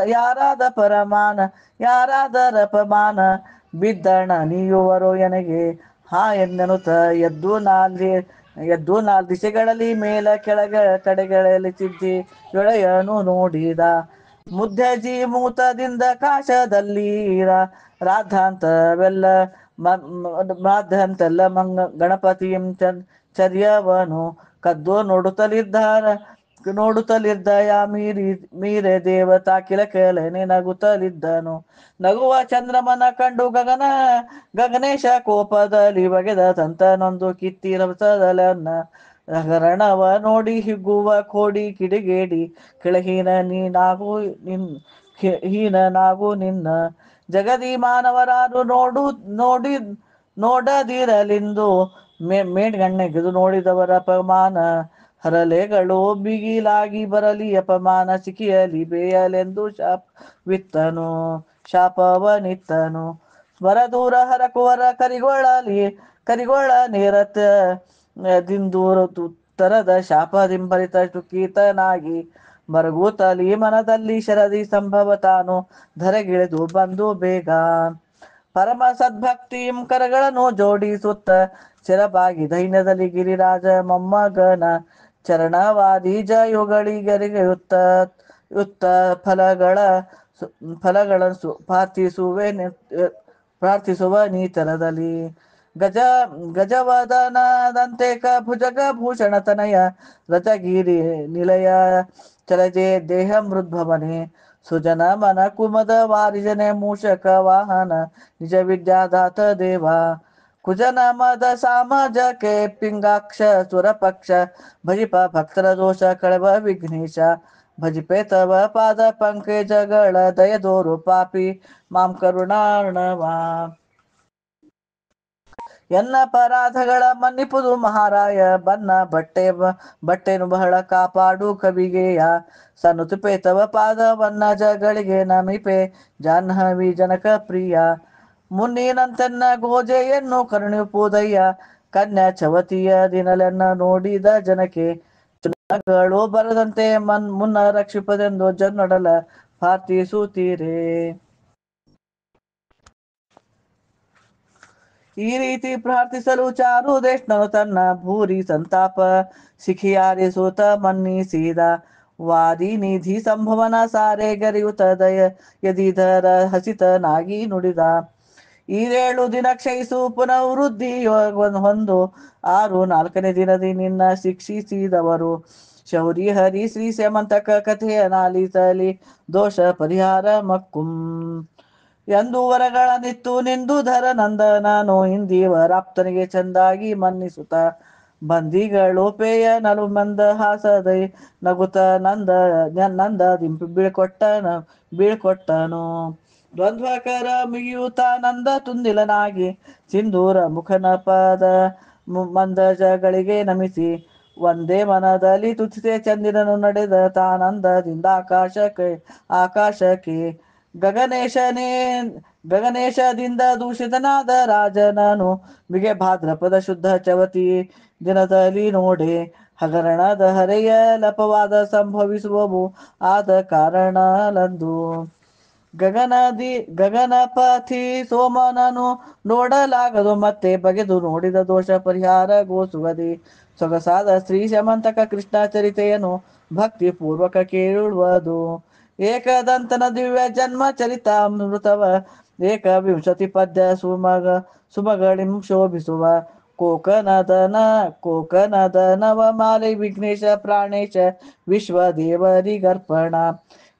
ಯಾರಾದ ಪರಮಾನ ಯಾರಾದರಪಮಾನ ಬಿದ್ದಣ ನೀಯುವರು ಎನಗೆ ಹಾ ಎನ್ನೆನುತ್ತ ಎದ್ದು ನಾಲ್ ದಿಶೆಗಳಲ್ಲಿ ಮೇಲ ಕೆಳಗ ಕಡೆಗಳಲ್ಲಿ ಚಿದ್ದಿ ಗೆಳೆಯನು ನೋಡಿದ ಮುದ್ದಜಿ ಮೂತದಿಂದ ಕಾಶದಲ್ಲಿ ರಾಧಾಂತವೆಲ್ಲ ರಾಧಾಂತೆಲ್ಲ ಗಣಪತಿಯಂ ಚರ್ಯವನು ಕದ್ದು ನೋಡುತ್ತಲಿದ್ದ ಯಾ ಮೀರೆ ದೇವತಾ ಕಿಲಕೆಲನೆ ನಗುತ್ತಲಿದ್ದನು. ನಗುವ ಚಂದ್ರಮನ ಕಂಡು ಗಗನೇಶ ಕೋಪದಲ್ಲಿ ಬಗೆದ ತಂತನೊಂದು ಕಿತ್ತಿರಸದಲನ್ನ ಹಗರಣವ ನೋಡಿ ಹಿಗ್ಗುವ ಕೋಡಿ ಕಿಡಿಗೇಡಿ ಕೆಳಹೀನ ಹೀನನಾಗು ನಿನ್ನ ಜಗದಿ ಮಾನವರಾರು ನೋಡದಿರಲೆಂದು ಮೇಣ್ಗಣ್ಣೆಗೆದು ನೋಡಿದವರ ಅಪಮಾನ ಹರಲೆಗಳು ಬಿಗಿಲಾಗಿ ಬರಲಿ ಅಪಮಾನ ಸಿಕ್ಕಿಯಲಿ ಬೇಯಲೆಂದು ಶಾಪವನಿತ್ತನು ಸ್ವರದೂರ ಹರಕುವರ ಕರಿಗೊಳ ನೇರತ ದಿಂದೂರ ತರದ ಶಾಪದಿಂಬರಿತ ಚುಕ್ಕಿತನಾಗಿ ಮರಗೂತಲಿ ಮನದಲ್ಲಿ ಶರದಿ ಸಂಭವ ತಾನು ಧರೆಗಿಳಿದು ಬಂದು ಬೇಗ ಪರಮ ಸದ್ಭಕ್ತಿಂ ಕರಗಳನ್ನು ಜೋಡಿಸುತ್ತ ಚಿರಬಾಗಿ ದೈನ್ಯದಲ್ಲಿ ಗಿರಿರಾಜ ಮೊಮ್ಮಗನ ಚರಣವಾದಿ ಜಯುಗಳಿಗರಿಗೆಯುತ್ತ ಫಲಗಳನ್ನು ಪ್ರಾರ್ಥಿಸುವ ನೀತರದಲ್ಲಿ ಗಜವದನದಂತೆ ಭುಜಗ ಭೂಷಣ ತನಯ ರಜಗಿರಿ ನಿಲಯ ಚಲಜೆ ದೇಹ ಮೃದ್ಭವನೆ ಸುಜನ ಮನ ಕುಮದ ವಾರಿಜನೆ ಮೂಷಕ ವಾಹನ ನಿಜ ವಿದ್ಯಾದಾತ ದೇವ ಕುಜನ ಮದ ಸಾಮಜಕ್ಕೆ ಪಿಂಗಾಕ್ಷ ಸುರಪಕ್ಷ ಭಜಿಪ ಭಕ್ತರ ದೋಷ ಕಳವ ವಿಘ್ನೇಶ ಭಜಿಪೆ ತವ ಪಾದ ಪಂಕಜಗಳ ದಯದೋರು ಪಾಪಿ ಮಾಂ ಕರುಣಾರ್ಣವ ಎನ್ನ ಅಪರಾಧಗಳ ಮನ್ನಿಪುದು ಮಹಾರಾಯ ಬನ್ನ ಬಟ್ಟೆನು ಬಹಳ ಕಾಪಾಡು ಕವಿಗೆಯ ಸನ್ನುತಿಪೆ ತವ ಪಾದವನ್ನ ಜಗಳಿಗೆ ನಮಿಪೆ ಜಾಹ್ನವಿ ಜನಕ ಪ್ರಿಯ ಮುನ್ನಿನಂತೆನ್ನ ಗೋಜೆಯನ್ನು ಕರುಣಿಪುದಯ್ಯ ಕನ್ಯಾ ಚವತಿಯ ದಿನಲೆನ್ನ ನೋಡಿದ ಜನಕ್ಕೆ ಚುನಾಗಳು ಬರದಂತೆ ಮುನ್ನ ರಕ್ಷಿಪದೆಂದು ಜನ್ನೊಡಲ ಪ್ರಾರ್ಥಿಸುತ್ತೀರೇ. ಈ ರೀತಿ ಪ್ರಾರ್ಥಿಸಲು ಚಾರುದೇಶ್ನನು ತನ್ನ ಭೂರಿ ಸಂತಾಪ ಸಿಖಿಯಾರಿಸುತ್ತ ಮನ್ನಿಸಿದ ವಾದಿ ನಿಧಿ ಸಂಭವನ ಸಾರೆಗರಿಯುತ ಯದಿಧರ ಹಸಿತನಾಗಿ ನುಡಿದ ಈರೇಳು ದಿನ ಕ್ಷಯಿಸು ಪುನರ್ವೃದ್ಧಿ ಹೊಂದು 4ನೇ ದಿನದಿ ನಿನ್ನ ಶಿಕ್ಷಿಸಿದವರು ಶೌರಿ ಹರಿ ಶ್ರೀ ಸೇಮಂತಕ ಕಥೆಯ ನಾಲಿಸಲಿ ದೋಷ ಪರಿಹಾರ ಮಕ್ಕುಂ ಎಂದು ವರಗಳನ್ನಿತ್ತು ನಿಂದುಧರ ನಂದನನು ಇಂದಿವರಾಪ್ತನಿಗೆ ಚಂದಾಗಿ ಮನ್ನಿಸುತ್ತ ಬಂದಿಗಳು ಪೇಯ ನಲು ಮಂದ ಹಾಸದೈ ನಗುತ್ತ ನಂದದಿಂಪು ಬೀಳ್ಕೊಟ್ಟನು ದ್ವಂದ್ವಕರ ಮಿಗಿಯುತ ನಂದ ತುಂದಿಲನಾಗಿ ಸಿಂಧೂರ ಮುಖನ ಪದ ಮಂದಜಗಳಿಗೆ ನಮಿಸಿ ಒಂದೇ ಮನದಲ್ಲಿ ತುತಿಸೆ ಚಂದಿರನು ನಡೆದ ತಾನಂದದಿಂದ ಆಕಾಶಕ್ಕೆ ಗಗನೇಶದಿಂದ ದೂಷಿತನಾದ ರಾಜನನು ಮಿಗೆ ಭಾದ್ರಪದ ಶುದ್ಧ ಚವತಿ ದಿನದಲ್ಲಿ ನೋಡೆ ಹಗರಣದ ಹರೆಯ ಲಪವಾದ ಸಂಭವಿಸುವವು ಆದ ಕಾರಣಲಂದು ಗಗನಪಥಿ ಸೋಮನನು ನೋಡಲಾಗದು ಮತ್ತೆ ಬಗೆದು ನೋಡಿದ ದೋಷ ಪರಿಹಾರ ಗೋಸುವದಿ ಸೊಗಸಾದ ಶ್ರೀ ಶಮಂತಕ ಕೃಷ್ಣ ಚರಿತೆಯನ್ನು ಭಕ್ತಿ ಪೂರ್ವಕ ಕೇಳುವುದು ಏಕದಂತನ ದಿವ್ಯ ಜನ್ಮ ಚರಿತಾಮೃತವ ಏಕವಿಂಶತಿ ಪದ್ಯ ಸುಮಗಳಿಂ ಶೋಭಿಸುವ ಕೋಕನದ ನವಮಾಲೆ ವಿಘ್ನೇಶ ಪ್ರಾಣೇಶ ವಿಶ್ವದೇವರಿಗರ್ಪಣ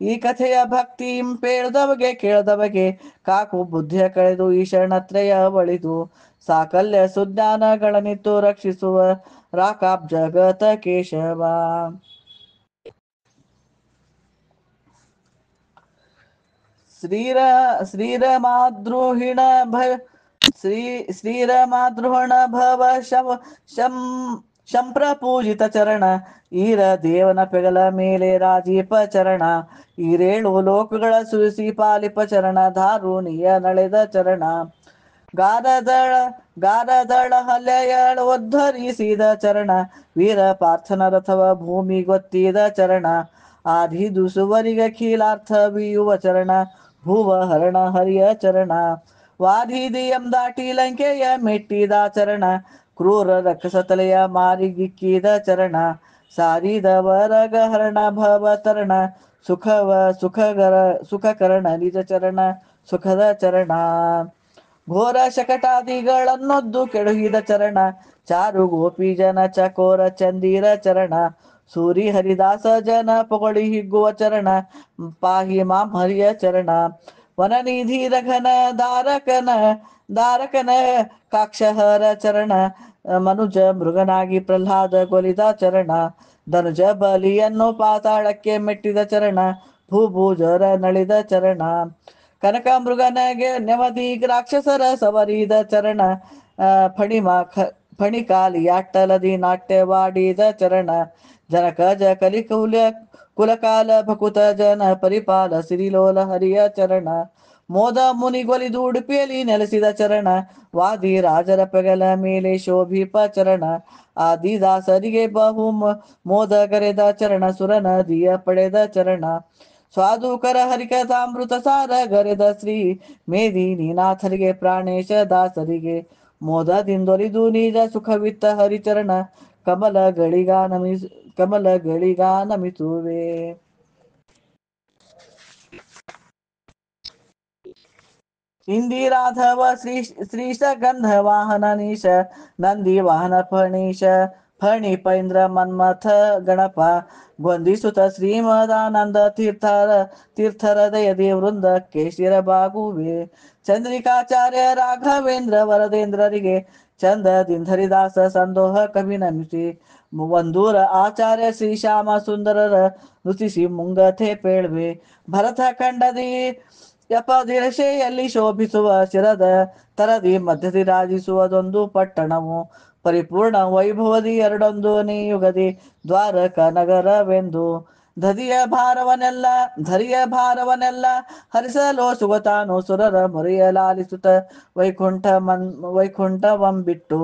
ಈ ಕಥೆಯ ಭಕ್ತಿಂ ಕೇಳದವಗೆ ಕಾಕು ಬುದ್ಧಿಯ ಕಳೆದು ಈ ಶರಣತ್ರಯ ಬಳಿದು ಸಾಕಲ್ಯ ಸುಜ್ಞಾನಗಳನ್ನಿತ್ತು ರಕ್ಷಿಸುವ ರಾಕಾಬ್ ಜಗತ ಕೇಶವ ಶ್ರೀರಮಾದ್ರೋಹಣ ಭವ ಶಂಪ್ರಪೂಜಿತ ಚರಣ ಈರ ದೇವನ ಪೆಗಲ ಮೇಲೆ ರಾಜೀಪ ಚರಣ ಈರೇಳು ಲೋಕಗಳ ಸುರಿಸಿ ಪಾಲಿಪ ಚರಣ ಧಾರುಣಿಯ ನಳೆದ ಚರಣ ಗಾರದಳ ಹಲ್ಲೆಯೊದ್ಧರಿಸಿದ ಚರಣ ವೀರ ಪಾರ್ಥನ ರಥವ ಭೂಮಿ ಗೊತ್ತಿದ ಚರಣ ಆದಿದು ಸುವರಿಗ ಖೀಲಾರ್ಥ ಬೀಯುವ ಚರಣ ಭುವ ಹರಣ ಹರಿಯ ಚರಣ ವಾದಿದಿಯಂ ದಾಟಿ ಲಂಕೆಯ ಮೆಟ್ಟಿದ ಚರಣ ಕ್ರೂರ ರಕ್ಕಸ ತಲೆಯ ಮಾರಿಗಿಕ್ಕಿದ ಚರಣ ಸಾರಿದವರಗ ಹರಣ ಭವತರಣ ಸುಖಕರಣ ನಿಜ ಚರಣ ಸುಖದ ಚರಣ ಘೋರ ಶಕಟಾದಿಗಳನ್ನೊದ್ದು ಕೆಡುಹಿದ ಚರಣ ಚಾರು ಗೋಪಿ ಜನ ಚಕೋರ ಚಂದಿರ ಚರಣ ಸೂರಿ ಹರಿದಾಸ ಜನ ಪೊಗಳಿ ಹಿಗ್ಗುವ ಚರಣ ಪಾಹಿ ಮಾಂ ಹರಿಯ ಚರಣ ವನನಿಧಿ ರಘನ ದಾರಕನ ಕಾಕ್ಷಹರ ಚರಣ ಮನುಜ ಮೃಗನಾಗಿ ಪ್ರಹ್ಲಾದ ಕೊಲಿದ ಚರಣ ಧನುಜ ಬಲಿಯನ್ನು ಪಾತಾಳಕ್ಕೆ ಮೆಟ್ಟಿದ ಚರಣ ಭೂಭೂಜರ ನಳಿದ ಚರಣ ಕನಕ ಮೃಗನಗೆ ನೆವದಿ ರಾಕ್ಷಸರ ಸವರಿದ ಚರಣ ಫಣಿಕಾಲಿಯಾಟ್ಟಲದಿ ನಾಟ್ಯವಾಡಿದ ಚರಣ ಜನಕ ಕುಲಕಾಲ ಭಕುತ ಜನ ಪರಿಪಾಲ ಸಿರಿಲೋಲ ಹರಿಯ ಚರಣ ಮೋದ ಮುನಿಗೊಲಿದು ಉಡುಪಿಯಲ್ಲಿ ನೆಲೆಸಿದ ಚರಣ ವಾದಿ ರಾಜರ ಪೆಗಲ ಮೇಲೆ ಶೋಭಿಪ ಚರಣ ಆದಿದಾಸರಿಗೆ ಬಹು ಮೋದಗರೆದ ಚರಣ ಸುರ ನದಿಯ ಪಡೆದ ಚರಣ ಸ್ವಾದುಕರ ಹರಿಕಥಾಮೃತ ಸಾರ ಗರೆದ ಶ್ರೀ ಮೇದಿನಿನಾಥರಿಗೆ ಪ್ರಾಣೇಶ ದಾಸರಿಗೆ ಮೋದದಿಂದೊಲಿದು ನಿಜ ಸುಖವಿತ್ತ ಹರಿಚರಣ ಕಮಲಗಳಿಗಾನಮಿಸುವೆ. ಇಂದಿರಾಧವ ಶ್ರೀಶ ಗಂಧ ವಾಹನ ನೀಶ ನಂದಿ ವಾಹನ ಫಣಿಪೈಂದ್ರ ಮನ್ಮಥ ಗಣಪ ಗೊಂದಿಸುತ್ತ ಶ್ರೀಮದಾನಂದ ತೀರ್ಥರದಯದಿ ವೃಂದಕ್ಕೆ ಶಿರಬಾಗುವೆ. ಚಂದ್ರಿಕಾಚಾರ್ಯ ರಾಘವೇಂದ್ರ ವರದೇಂದ್ರರಿಗೆ ಚಂದದಿಂಧರಿದಾಸ ಸಂದೋಹ ಕವಿನಮಿಸಿ ಒಂದೂರ ಆಚಾರ್ಯ ಶ್ರೀಶ್ಯಾಮ ಸುಂದರರ ನುತಿಸಿ ಮುಂಗಥೆ ಪೇಳ್ವೆ. ಭರತ ಖಂಡದಿ ಯಪದಿರಶೆಯಲ್ಲಿ ಶೋಭಿಸುವ ಶಿರದ ತರದಿ ಮಧ್ಯದಿ ರಾಜಿಸುವುದೊಂದು ಪಟ್ಟಣವು ಪರಿಪೂರ್ಣ ವೈಭವದಿ ಎರಡೊಂದು ಯುಗದಿ ದ್ವಾರಕ ನಗರವೆಂದು ಧರಿಯ ಭಾರವನೆಲ್ಲ ಹರಿಸಲೋ ಸುಗತಾನು ಸುರರ ಮೊರೆಯಲಾಲಿಸುತ್ತ ವೈಕುಂಠವಂಬಿಟ್ಟು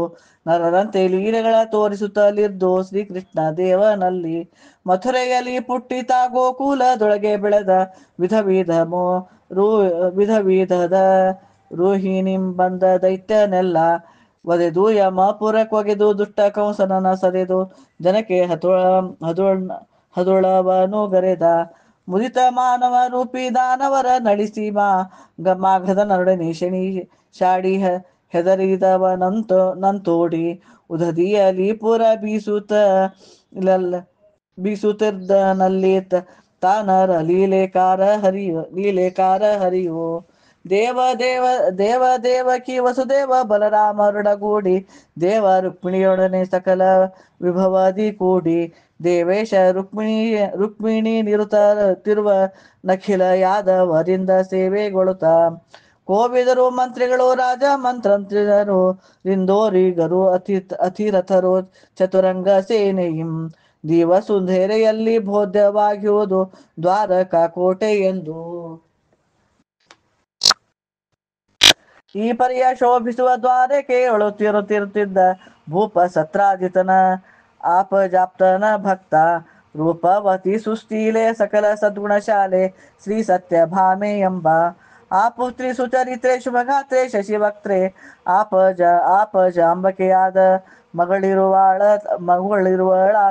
ನರರಂತೆ ಲೀಲೆಗಳ ತೋರಿಸುತ್ತಲಿದ್ದು ಶ್ರೀಕೃಷ್ಣ ದೇವನಲ್ಲಿ ಮಥುರೆಯಲ್ಲಿ ಪುಟ್ಟಿತ ಗೋಕುಲದೊಳಗೆ ಬೆಳೆದ ವಿಧ ರೋಹಿಣಿಂಬಂದ ದೈತ್ಯನೆಲ್ಲ ಒದೆದು ಯಮಪುರಕ್ಕೊಗೆದು ದುಷ್ಟ ಕಂಸನನ ಸದೆದು ಜನಕ್ಕೆ ಹದುಳವನು ಗರೆದ ಮುದಿತ ಮಾನವ ರೂಪಿ ದಾನವರ ನಳಿಸಿ ಮಾಘದ ನರೊಡನೆ ಶಾಡಿ ಹೆದರಿದವನಂತೋಡಿ ಉದದಿಯಲ್ಲಿ ಪುರ ಬೀಸುತ್ತಿರ್ದನಲ್ಲಿ ತಾನರ ಲೀಲೆಕಾರ ಹರಿಯೋ. ದೇವಕಿ ವಸುದೇವ ಬಲರಾಮರೊಡಗೂಡಿ ದೇವ ರುಕ್ಮಿಣಿಯೊಡನೆ ಸಕಲ ವಿಭವದಿ ಕೂಡಿ ದೇವೇಶ ರುಕ್ಮಿಣಿ ನಿರುತ್ತಿರುವ ನಖಿಲ ಯಾದವರಿಂದ ಸೇವೆಗೊಳುತ್ತ ಕೋವಿದರು ಮಂತ್ರಿಗಳು ರಾಜ ಮಂತ್ರಂತ್ರಿದರು ರಿಂದೋರಿಗರು ಅತಿರಥರು ಚತುರಂಗ ಸೇನೆಯಿಂ ದೀವಸುಂಧರೆಯಲ್ಲಿ ಬೋಧ್ಯವಾಗಿರುವುದು ದ್ವಾರಕ ಕೋಟೆ ಎಂದು. ಈ ಪರಿಯ ಶೋಭಿಸುವ ದ್ವಾರಕೆಯೊಳು ತಿರುತ್ತಿದ್ದ ಭೂಪ ಸತ್ರಾಜಿತನ ಆಪಜಾಪ್ತನ ಭಕ್ತ ರೂಪವತಿ ಸುಸ್ಥೀಲೆ ಸಕಲ ಸದ್ಗುಣಶಾಲೆ ಶ್ರೀ ಸತ್ಯಭಾಮೆ ಎಂಬ ಆಪುತ್ರಿ ಸುಚರಿತ್ರೆ ಶುಭಗಾತ್ರೆ ಶಶಿವಕ್ತ್ರೆ ಆಪಜಾಂಬಕೆಯಾದ ಮಗಳಿರುವಳ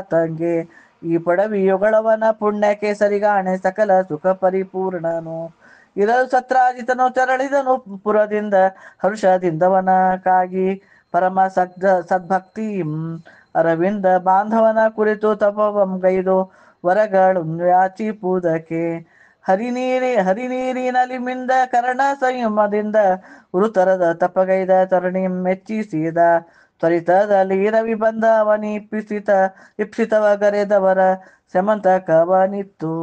ತಂಗೆ ಈ ಪಡವಿಯೊಗಳವನ ಪುಣ್ಯಕ್ಕೆ ಸರಿಗಾಣೆ ಸಕಲ ಸುಖ ಪರಿಪೂರ್ಣನು ಇರಲು ಸತ್ರಾಜಿತನು ತೆರಳಿದನು ಪುರದಿಂದ ಹರ್ಷದಿಂದವನಕ್ಕಾಗಿ ಪರಮ ಸದ್ಭಕ್ತಿ ಅರವಿಂದ ಬಾಂಧವನ ಕುರಿತು ತಪವಂಗೈದು ವರಗಳು ಯಾಚಿಪುದಕ್ಕೆ ಹರಿನೀರಿನಲ್ಲಿ ಮಿಂದ ಕರ್ಣ ಸಂಯಮದಿಂದ ಉರುತರದ ತಪಗೈದ ತರಣಿ ಮೆಚ್ಚಿಸಿದ ತ್ವರಿತದಲ್ಲಿ ರವಿ ಬಂದ ಇಪ್ಸಿತವಗರೆದವರ ಸ್ಯಮಂತಕವನಿತ್ತು.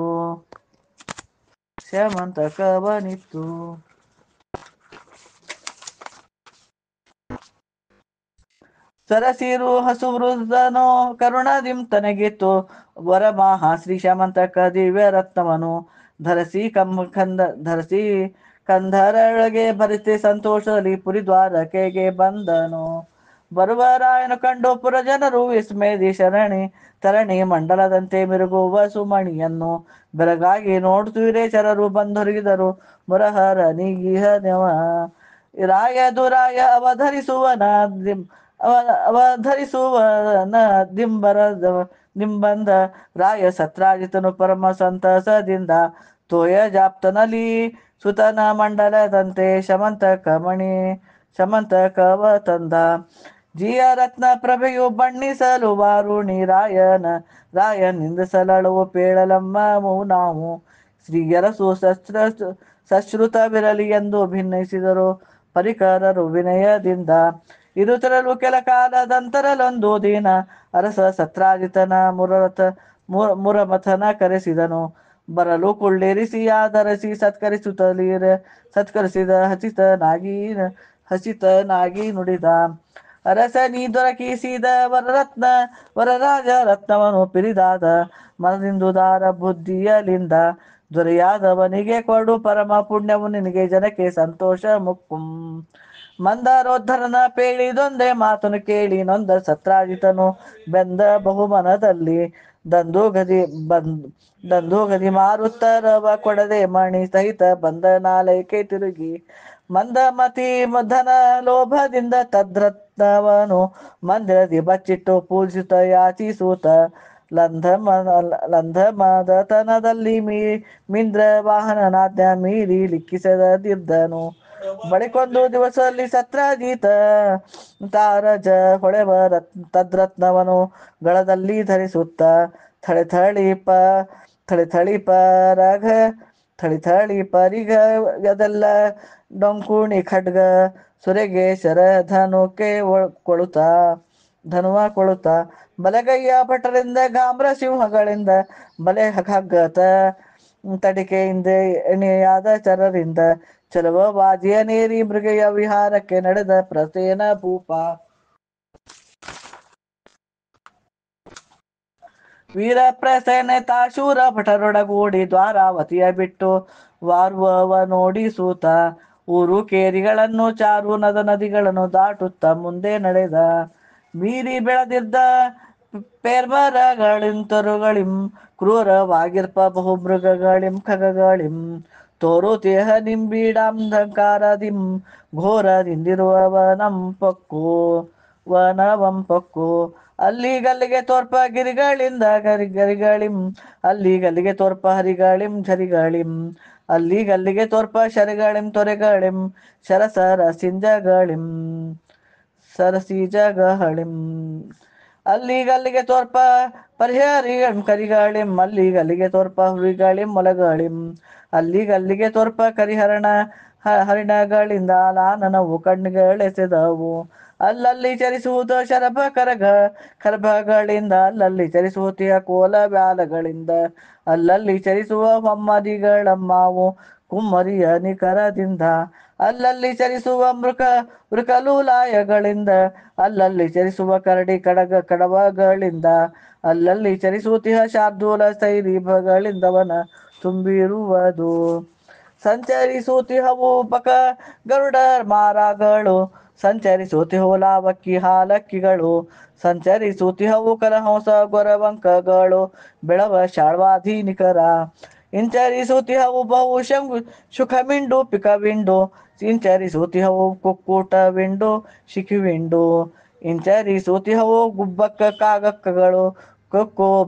ಸರಸಿರು ಹಸುವೃದನೋ ಕರುಣದಿಂ ತನಗಿತ್ತು ವರಮಾಹ ಶ್ರೀ ಶ್ಯಾಮಂತಕ ದಿವ್ಯ ರತ್ನವನು ಧರಿಸಿ ಕಂಧರೊಳಗೆ ಭರಿಸಿ ಸಂತೋಷದಲ್ಲಿ ಪುರಿ ದ್ವಾರಕೆಗೆ ಬಂದನು. ಬರುವ ರಾಯನು ಕಂಡು ಪುರಜನರು ವಿಸ್ಮೇದಿ ತರಣಿ ಮಂಡಲದಂತೆ ಮಿರುಗುವ ಸುಮಣಿಯನ್ನು ಬೆರಗಾಗಿ ನೋಡುತ್ತಿರೇ ಚರರು ಬಂದೊರಗಿದರು ಮುರಹರ ನೀಗಿಹ ನೆವ ರಾಯ ಅವಧರಿಸುವನ ಅವಧರಿಸುವನ ದಿಂಬಂದ ರಾಯ ಸತ್ರಾಜಿತನು ಪರಮ ಸಂತಸದಿಂದ ತೋಯ ಜಾಪ್ತನಲಿ ಸುತನ ಮಂಡಲದಂತೆ ಶಮಂತ ಕವ ತಂದ ಜಿಯ ರತ್ನ ಪ್ರಭೆಯು ಬಣ್ಣಿಸಲು ವಾರುಣಿ ರಾಯ ನಿಂದಿಸಲಳವು ಪೇಳಲಮ್ಮ ನಾವು ಶ್ರೀಯರಸು ಸಶ್ರುತವಿರಲಿ ಎಂದು ಭಿನ್ನಯಿಸಿದರು ಪರಿಕರರು ವಿನಯದಿಂದ ಇದು ತರಲು ಕೆಲ ಕಾಲದಂತರಲೊಂದು ದಿನ ಅರಸ ಸತ್ರಾಜಿತನ ಮುರಮಥನ ಕರೆಸಿದನು ಬರಲು ಕುಳ್ಳಿರಿಸಿ ಆಧರಿಸಿ ಸತ್ಕರಿಸಿದ ಹಸಿತನಾಗಿ ನುಡಿದ ಅರಸ ನೀ ದೊರಕಿಸಿದ ವರರಾಜ ರತ್ನವನು ಪಿರಿದಾದ ಮನದಿಂದುದಾರ ಬುದ್ಧಿಯಲಿಂದ ದೊರೆಯಾದವನಿಗೆ ಕೊಡು ಪರಮ ಪುಣ್ಯವು ನಿನಗೆ ಜನಕ್ಕೆ ಸಂತೋಷ ಮುಕ್ಕುಂ ಮಂದಾರೋದ್ಧರನ ಪೇಳಿದೊಂದೇ ಮಾತನು ಕೇಳಿ ನೊಂದ ಸತ್ರಾಜಿತನು ಬೆಂದ ಬಹುಮನದಲ್ಲಿ ದಂದು ಗದಿ ಮಾರುತ್ತರವ ಕೊಡದೆ ಮಣಿ ಸಹಿತ ಬಂದ ನಾಲಯಕ್ಕೆ ತಿರುಗಿ ಮಂದಮತಿ ಧನ ಲೋಭದಿಂದ ತದ್ರತ್ನವನು ಮಂದಿರದಿ ಬಚ್ಚಿಟ್ಟು ಪೂಜಿಸುತ್ತ ಯಾಚಿಸೂತ ಲಂಧಮದತನದಲ್ಲಿ ಮಿಂದ್ರ ವಾಹನನಾದ್ಯ ಮೀರಿ ಲಿಕ್ಕಿಸದಿದ್ದನು ಬಳಿಕೊಂದು ದಿವಸದಲ್ಲಿ ಸತ್ರಾಜಿತ ತಾರಜ ಹೊಳೆವ ತದ್ರತ್ನವನು ಗಳದಲ್ಲಿ ಧರಿಸುತ್ತ ಥಳಿಥಳಿಪರಿಗದೆಲ್ಲ ಡೊಂಕುಣಿ ಖಡ್ಗ ಸುರೆಗೆ ಶರಧನುಕ್ಕೆ ಕೊಳುತ್ತ ಬಲಗೈಯ ಭಟರಿಂದ ಗಾಮ್ರ ಸಿಂಹಗಳಿಂದ ಬಲೆ ಹಗ್ಗತ ತಡಿಕೆಯಿಂದ ಎಣೆಯಾದ ಚರರಿಂದ ಚಲುವ ವಾಜಿಯ ನೇರಿ ಮೃಗಯ ವಿಹಾರಕ್ಕೆ ನಡೆದ ಪ್ರಸೇನ ಭೂಪ ವೀರ ಪ್ರಸೇನೆ ತಾಶೂರ ಭಟರೊಡಗೂಡಿ ದ್ವಾರಾವತಿಯ ಬಿಟ್ಟು ವಾರುವವ ನೋಡಿ ಸೂತ ಊರು ಕೇರಿಗಳನ್ನು ಚಾರು ನದಿಗಳನ್ನು ದಾಟುತ್ತ ಮುಂದೆ ನಡೆದ ಮೀರಿ ಬೆಳೆದಿದ್ದ ಪೇರ್ಮರಗಳಿಂತರುಗಳಿಂ ಕ್ರೂರವಾಗಿರ್ಪ ಬಹುಮೃಗಗಳಿಂ ಖಗಗಳಿಂ ತೋರು ದೇಹ ನಿಂಬೀಡಾಂಧಕಾರದಿಂ ವನವಂಪಕ್ಕು ಅಲ್ಲಿಗಲ್ಲಿಗೆ ತೋರ್ಪ ಗರಿಗಳಿಂ ಅಲ್ಲಿಗಲ್ಲಿಗೆ ತೋರ್ಪ ಹರಿಗಳಿಂ ಝರಿಗಳಿಂ ಅಲ್ಲಿಗಲ್ಲಿಗೆ ತೋರ್ಪ ಶರಿಗಳಿಂ ತೊರೆಗಳಿಂ ಸರಸೀಜಗಳಿಂ ಅಲ್ಲಿಗಲ್ಲಿಗೆ ತೋರ್ಪ ಪರಿಹರಿಗಳಿಂ ಕರಿಗಳಿಂ ಅಲ್ಲಿಗಲ್ಲಿಗೆ ತೋರ್ಪ ಹುರಿಗಳಿಂ ಮೊಲಗಳಿಂ ಅಲ್ಲಿಗಲ್ಲಿಗೆ ತೋರ್ಪ ಹರಿಣಗಳಿಂದ ಲಾನನವು ಕಣ್ಣುಗಳೆಸೆದವು ಅಲ್ಲಲ್ಲಿ ಚರಿಸುವುದು ಕರಭಗಳಿಂದ ಅಲ್ಲಲ್ಲಿ ಚರಿಸುತ್ತಿಯ ಕೋಲ ಬ್ಯಾಲಗಳಿಂದ ಅಲ್ಲಲ್ಲಿ ಚರಿಸುವ ಹೊಮ್ಮದಿಗಳಮ್ಮಾವು ಕುಮ್ಮರಿಯ ನಿಖರದಿಂದ ಅಲ್ಲಲ್ಲಿ ಚರಿಸುವ ಮೃಕಲೂಲಾಯಗಳಿಂದ ಅಲ್ಲಲ್ಲಿ ಚರಿಸುವ ಕರಡಿ ಕಡವಗಳಿಂದ ಅಲ್ಲಲ್ಲಿ ಚರಿಸುತ್ತಿಹ ಶಾರ್ದೂಲ ಸೈರಿಭಗಳಿಂದವನ ತುಂಬಿರುವುದು ಸಂಚರಿಸುತ್ತಿಹವು ಗರುಡ ಮಾರಗಳು ಸಂಚರಿಸುತ್ತಿಹವು ಲಾವಕ್ಕಿ ಹಾಲಕ್ಕಿಗಳು ಸಂಚರಿಸುತ್ತಿಹವು ಕಲಹಂಸ ಗೊರವಂಕಗಳು ಬೆಳವ ಶಾಳ್ವಾಧಿ ನಿಖರ ಇಂಚರಿಸುತ್ತಿಹವು ಬಹು ಶುಖವಿಂಡು ಪಿಕವಿಂಡು ಇಂಚರಿಸುತ್ತಿಹವು ಕುಕ್ಕುಟವಿಂಡು ಶಿಖಿವಿಂಡು ಇಂಚರಿಸುತ್ತಿಹವು ಗುಬ್ಬಕ್ಕ ಕಾಗಕ್ಕಗಳು ಕೊಕ್ಕೋ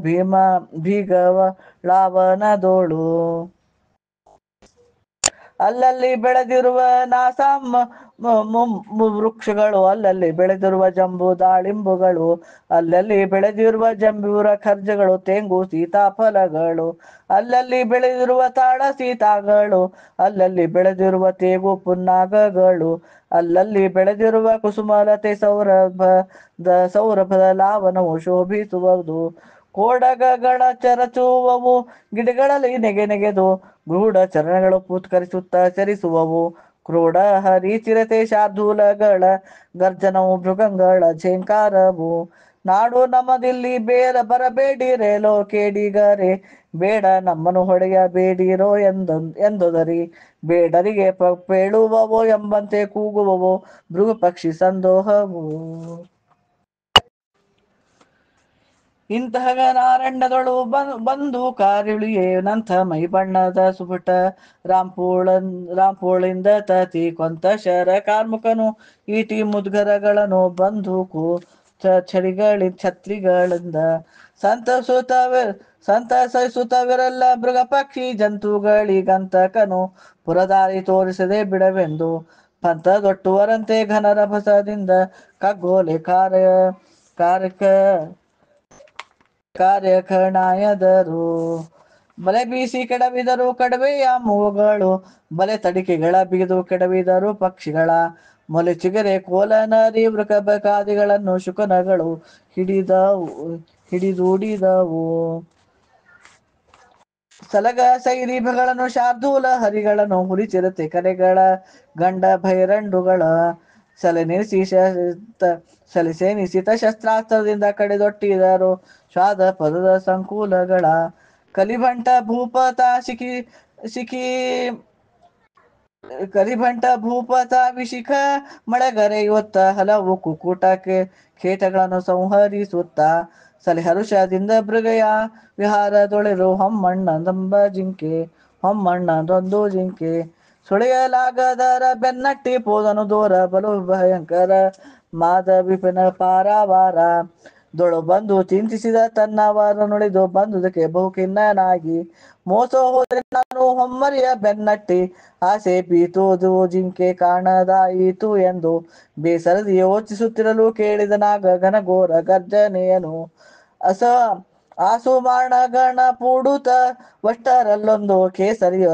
ಭೀಗವ ಲಾವನದೋಳು ಅಲ್ಲಲ್ಲಿ ಬೆಳೆದಿರುವ ವೃಕ್ಷಗಳು ಅಲ್ಲಲ್ಲಿ ಬೆಳೆದಿರುವ ಜಂಬು ದಾಳಿಂಬುಗಳು ಅಲ್ಲಲ್ಲಿ ಬೆಳೆದಿರುವ ಜಂಬೂರ ಖರ್ಜಗಳು ತೆಂಗು ಸೀತಾಫಲಗಳು ಅಲ್ಲಲ್ಲಿ ಬೆಳೆದಿರುವ ತಾಳ ಸೀತಾಗಳು ಅಲ್ಲಲ್ಲಿ ಬೆಳೆದಿರುವ ತೇಗು ಪುನ್ನಾಗಗಳು ಅಲ್ಲಲ್ಲಿ ಬೆಳೆದಿರುವ ಕುಸುಮಲತೆ ಸೌರಭದ ಲಾವನವು ಶೋಭಿಸುವುದು ಕೋಡಗಗಳ ಚರಚುವವು ಗಿಡಗಳಲ್ಲಿ ನೆಗೆದು ಗೂಢ ಚರಣಗಳು ಪೂತ್ಕರಿಸುತ್ತ ಚರಿಸುವವು ಕ್ರೋಡ ಹರಿ ಚಿರತೆ ಶಾರ್ದೂಲಗಳ ಗರ್ಜನವು ಮೃಗಗಳ ಝೇಂಕಾರವು ನಾಡು ನಮ್ಮದಿಲ್ಲಿ ಬೇರ ಬರಬೇಡಿರೇಲೋ ಕೇಡಿಗರೆ, ಬೇಡ ನಮ್ಮನ್ನು ಹೊಡೆಯಬೇಡಿರೋ ಎಂದೊದರಿ, ಬೇಡರಿಗೆ ಪೇಳುವವೋ ಎಂಬಂತೆ ಕೂಗುವವೋ ಭೃಗು ಪಕ್ಷಿ ಸಂದೋಹವು. ಇಂತಹ ನಾರಣ್ಯದೊಳು ಬಂದು ಕಾರಿಳಿಯೇನಂಥ ಮೈ ಬಣ್ಣದ ಸುಪುಟ ರಾಂಪೋಳಿಂದ ತತಿ ಕೊಂತ ಶರ ಕಾರ್ಮುಕನು ಈಟಿ ಮುದ್ಗರಗಳನ್ನು ಬಂದೂಕು ಛತ್ರಿಗಳಿಂದ ಸಂತಸಸುತ್ತವಿರಲ್ಲ ಮೃಗ ಪಕ್ಷಿ ಜಂತುಗಳಿಗಂತಕನು ಪುರದಾರಿ ತೋರಿಸದೆ ಬಿಡವೆಂದು ಪಂಥದೊಟ್ಟುವರಂತೆ ಘನರಭಸದಿಂದ ಕಗ್ಗೋಲೆ ಕಾರ್ಯಕಣಾಯದರು. ಬಲೆ ಬೀಸಿ ಕೆಡವಿದರು ಕಡವೆಯ ಮೂಗಳು, ಬಲೆ ತಡಿಕೆಗಳ ಬಿಗಿದು ಕೆಡವಿದರು ಪಕ್ಷಿಗಳ ಮೊಲೆ ಚಿಗರೆ ಕೋಲ ನರಿ ವೃಕಬಕಾದಿಗಳನ್ನು ಶುಕನಗಳು ಹಿಡಿದೂಡಿದವು. ಸಲಗ ಸೈರೀಭಗಳನ್ನು ಶಾರ್ದೂಲ ಹರಿಗಳನ್ನು ಹುಲಿ ಚಿರತೆ ಕರೆಗಳ ಗಂಡ ಭೈರಂಡುಗಳ ಸೆಲೆನಿಸಿತ ಶಸ್ತ್ರಾಸ್ತ್ರದಿಂದ ಕಡೆದೊಟ್ಟಿದರು ಶ್ವಾದ ಪದದ ಸಂಕುಲಗಳ. ಕಲಿಭಂಟ ಭೂಪತ ವಿಶಿಖ ಮಳೆಗರೆಯುತ್ತ ಹಲವು ಕುಕ್ಕುಟ ಕೇಟಗಳನ್ನು ಸಂಹರಿಸುತ್ತ ಸಲಿಹರುಷದಿಂದ ಮೃಗಯ ವಿಹಾರದೊಳೆರು ಹೊಮ್ಮಣ್ಣದೊಂದು ಜಿಂಕೆ ಸುಳಿಯಲಾಗದರ ಬೆನ್ನಟ್ಟಿ ಪೋದನು ದೂರ ಬಲು ಭಯಂಕರ ಮಾದ ವಿಪಿನ ಪಾರಾವಾರ ದೊಳು ಬಂದು ಚಿಂತಿಸಿದ ತನ್ನವರ ನುಳಿದು ಬಂದುದಕ್ಕೆ ಬಹುಖಿನ್ನನಾಗಿ ಮೋಸ ಹೋದರೆ ನಾನು ಹೊಮ್ಮರಿಯ ಬೆನ್ನಟ್ಟಿ ಆಸೆ ಬೀತುವುದು ಜಿಂಕೆ ಕಾಣದಾಯಿತು ಎಂದು ಬೇಸರದಿ ಯೋಚಿಸುತ್ತಿರಲು ಕೇಳಿದನಾಗ ಘನಘೋರ ಗರ್ಜನೆಯನು ಆಸುಮಾರ್ಣಗಣ ಪೂಡುತ್ತ ವಷ್ಟರಲ್ಲೊಂದು ಕೇಸರಿಯ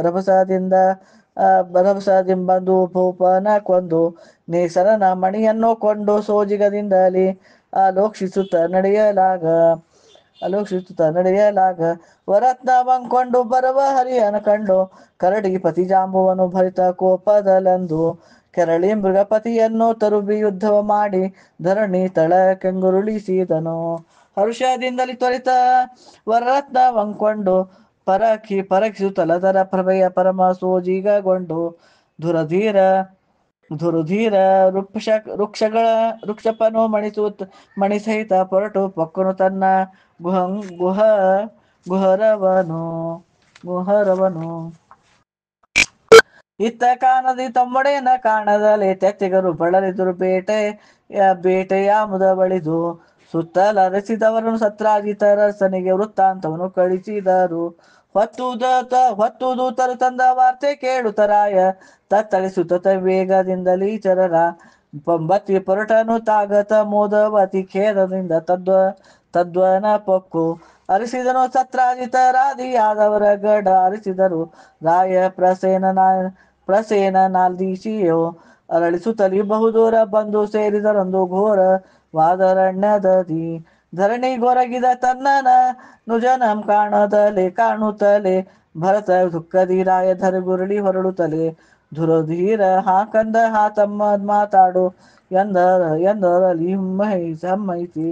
ರಭಸದಿಂಬಂದು ಭೂಪನ ಕೊಂದು ನೇಸರನ ಮಣಿಯನ್ನು ಕೊಂಡು ಸೋಜಿಗದಿಂದಲೇ ಅಲೋಕ್ಷಿಸುತ್ತ ನಡೆಯಲಾಗ ವರತ್ನವಂಕೊಂಡು ಬರುವ ಹರಿಯನ ಕಂಡು ಕರಡಿ ಪತಿಜಾಂಬುವನು ಭರಿತ ಕೋಪದಲೆಂದು ಕೆರಳಿ ಮೃಗಪತಿಯನ್ನು ತರುಬಿ ಯುದ್ಧವ ಮಾಡಿ ಧರಣಿ ತಳ ಕೆಂಗುರುಳಿಸಿದನು. ಹರುಷದಿಂದಲಿ ತ್ವರಿತ ವರರತ್ನವಂಕೊಂಡು ಪರಖಿಸುತ್ತಲದರ ಪ್ರಭೆಯ ಪರಮ ಸೋಜಿಗಗೊಂಡು ಧುರುಧೀರ ವೃಕ್ಷಪನು ಮಣಿಸಹಿತ ಪೊರಟು ಪೊಕ್ಕನು ತನ್ನ ಗುಹರವನು. ಇತ್ತ ಕಾಣದಿ ತಮ್ಮೊಡೆಯನ ಕಾಣದಲೆ ತೆತ್ತಿಗರು ಬಳಲಿದರು ಬೇಟೆಯ ಮುದ ಬಳಿದು ಸುತ್ತಲರಸಿದವರನ್ನು ಸತ್ರಾಜಿತರಸನಿಗೆ ವೃತ್ತಾಂತವನ್ನು ಕಳಿಸಿದರು. ಹೊತ್ತು ದೂತರು ತಂದ ವಾರ್ತೆ ಕೇಳುತ್ತ ರಾಯ ತತ್ತಳಿಸುತ್ತ ವೇಗದಿಂದಲೀ ಚರರ ಪೊಂಬತ್ತಿ ಪೊರಟನು ತಾಗತ ಮೋದವತಿ ಖೇದದಿಂದ ತದ್ವನ ಪೊಕ್ಕು ಅರಿಸಿದನು ಸತ್ರಾಜಿತರಾದಿಯಾದವರ ಗಡ ಅರಿಸಿದರು ರಾಯ ಪ್ರಸೇನನಾಲ್ದೀಶಿಯೋ ಅರಳಿಸುತ್ತಲಿ ಬಹುದೂರ ಬಂದು ಸೇರಿದರೊಂದು ಘೋರ ವಾದರಣ್ಯದದಿ ಧರಣಿ ಗೊರಗಿದ ತನ್ನನ ನುಜನಂ ಕಾಣುತ್ತಲೇ ಭರತ ದುಃಖದಿ ರಾಯ ಧರೆಗುರುಳಿ ಹೊರಡುತ್ತಲೇ ಧುರುಧೀರ ಹಾಕಂದ ತಮ್ಮ ಮಾತಾಡು ಎಂದರಲಿ ಹಮ್ಮೈಸಿ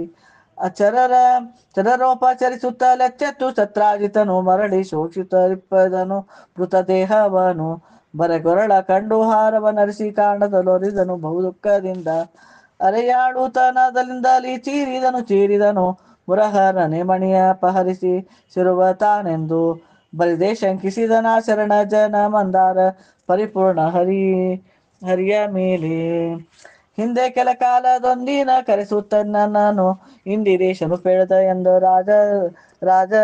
ಚರರೋಪಚರಿಸುತ್ತ ಲೆಚ್ಚೆತ್ತು ಸತ್ರಾಜಿತನು ಮರಳಿ ಶೋಷಿತರಿಪ್ಪದನು ಮೃತದೇಹವನು ಬರೆಗೊರಳ ಕಂಡು ಹಾರವನರಿಸಿ ಕಾಣದಲೊರಿದನು ಬಹುದುಃಖದಿಂದ ಅರೆಯಾಡುತನದಲಿಂದಲೀ ಚೀರಿದನು ಮುರಹರನೆ ಮಣಿಯ ಅಪಹರಿಸಿ ಸಿರುವ ತಾನೆಂದು ಬರಿದೆ ಶಂಕಿಸಿದನ ಶರಣ ಜನ ಮಂದಾರ ಪರಿಪೂರ್ಣ ಹರಿಯ ಮೇಲೆ. ಹಿಂದೆ ಕೆಲ ಕಾಲದೊಂದಿನ ಕರೆಸುತ್ತನ್ನನು ಇಂದಿರೇಶನು ಪೇಳ್ದ ಎಂದು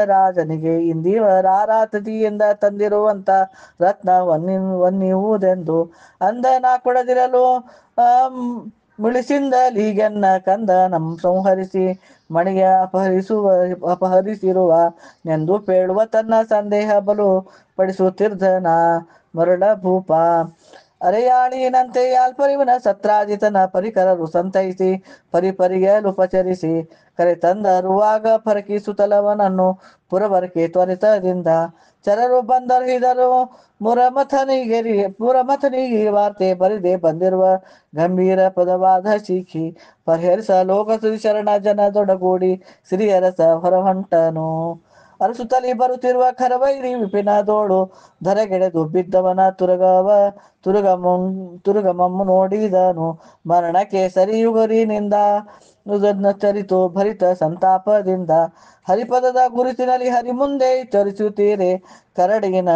ರಾಜನಿಗೆ ಇಂದಿವರಾರಾತತಿಯಿಂದ ತಂದಿರುವಂತ ರತ್ನವನ್ನಿವುದೆಂದು ಅಂದನ ಕೊಡದಿರಲು ಮುಳಿಸಿಂದಲೀಗೆನ್ನ ಕಂದನಂ ಸಂಹರಿಸಿ ಮಣಿಯ ಅಪಹರಿಸಿರುವ ನೆಂದು ಪೇಳುವ ತನ್ನ ಸಂದೇಹ ಬಲು ಪಡಿಸುತ್ತಿರ್ದನ ಮರುಳ ಭೂಪ. ಅರೆಯಾಳಿನಂತೆ ಯಾಲ್ಪರಿವನ ಸತ್ರಾಜಿತನ ಪರಿಕರರು ಸಂತೈಸಿ ಪರಿಪರಿಯಲುಪಚರಿಸಿ ಕರೆತಂದರುವಾಗ ಪರಕಿಸುತ್ತಲವನನ್ನು ಪುರವರಕೆ ತ್ವರಿತದಿಂದ ಚರರು ಬಂದರ್ಹಿದರು ಮುರಮಥನಿಗೆ ವಾರ್ತೆ ಬರಿದೆ ಬಂದಿರುವ ಗಂಭೀರ ಪದವಾದ ಶೀಖಿ ಪರಿಹರಿಸ ಲೋಕಸುರಿ ಶರಣ ಜನದೊಡಗೂಡಿ ಸಿರಿಯರಸ ಹೊರಹೊಂಟನು. ಅರಸುತ್ತಲಿ ಬರುತ್ತಿರುವ ಖರವೈರಿ ವಿಪಿನದೋಳು ಧರೆಗೆಳೆದು ಬಿದ್ದವನ ತುರುಗಮಮ್ಮು ನೋಡಿದನು ಮರಣಕ್ಕೆ ಸರಿಯುಗರಿನಿಂದ ಚರಿತು ಭರಿತ ಸಂತಾಪದಿಂದ ಹರಿಪದದ ಗುರುತಿನಲ್ಲಿ ಹರಿ ಮುಂದೆ ಚರಿಸುತ್ತೀರೆ ಕರಡಿನ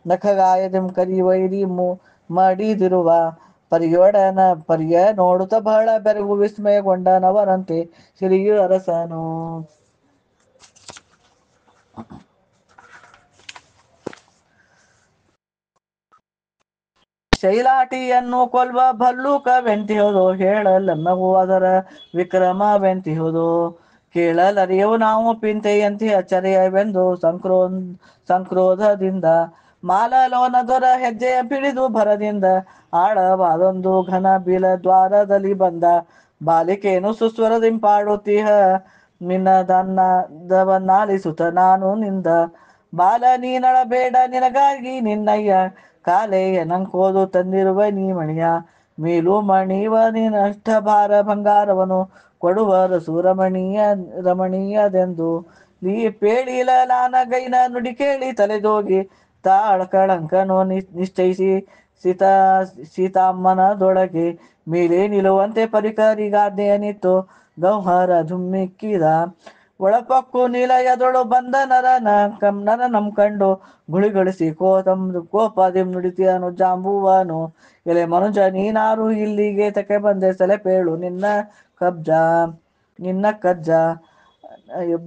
ನಖಗಾಯದಂ ಕರಿವೈರಿ ಮಡಿದಿರುವ ಪರಿಯ ನೋಡುತ್ತ ಬಹಳ ಬೆರಗು ವಿಸ್ಮಯಗೊಂಡನವರಂತೆ ಸಿರಿಯು ಅರಸನು. ಶೈಲಾಟಿಯನ್ನು ಕೊಲ್ವ ಭಲ್ಲೂಕವೆಂತಿಹುದು ಹೇಳಲೆಮ್ಮವು ಅದರ ವಿಕ್ರಮವೆಂತಿಹುದು ಕೇಳಲರಿಯವು ನಾವು ಪಿಂತೆಯಂತಿ ಅಚ್ಚರಿಯವೆಂದು ಸಂಕ್ರೋಧದಿಂದ ಮಾಲಲೋನದೊರ ಹೆಜ್ಜೆಯ ಪಿಡಿದು ಭರದಿಂದ ಆಳವಾದೊಂದು ಘನ ಬೀಲ ದ್ವಾರದಲ್ಲಿ ಬಂದ ಬಾಲಿಕೆಯನ್ನು ಸುಸ್ವರದಿಂಪಾಡುತ್ತೀಹ ನಿನ್ನದನ್ನಾಲಿಸುತ್ತ ನಾನು ನಿಂದ ಬಾಲ ನೀನಳಬೇಡ ನಿನಗಾಗಿ ನಿನ್ನಯ್ಯ ಕಾಲೆಯ ನಂಕೋದು ತಂದಿರುವ ನೀ ಮಣಿಯ ಮೀಲು ಮಣಿವ ನಿನ್ನಷ್ಟ ಭಾರ ಬಂಗಾರವನು ಕೊಡುವ ರಮಣೀಯದೆಂದು ನೀ ಪೇಳಿಲಾನ ಗೈನ ನುಡಿ ಕೇಳಿ ತಲೆದೋಗಿ ತಾಳಕಳಂಕನು ನಿಶ್ಚಯಿಸಿ ಸೀತಾಮ್ಮನದೊಳಗೆ ಮೇಲೆ ನಿಲ್ಲುವಂತೆ ಪರಿಕರಿಗಾಜ್ಞೆಯನಿತ್ತು ಗೌಹರ ಧುಮ್ಮಿಕ್ಕಿದ ಒಳಪಕ್ಕು ನಿಲಯದೊಳು ಬಂದ ನರನಂ ಕಂಡು ಗುಳಿಗೊಳಿಸಿ ಕೋಪದಿಂ ನುಡಿತಿಯನು ಜಾಂಬುವನು ಎಲೆ ಮನುಜ ನೀನಾರು ಇಲ್ಲಿಗೆ ತಕೆ ಬಂದೆ ಸೆಲೆಪೇಳು ನಿನ್ನ ಕಜ್ಜ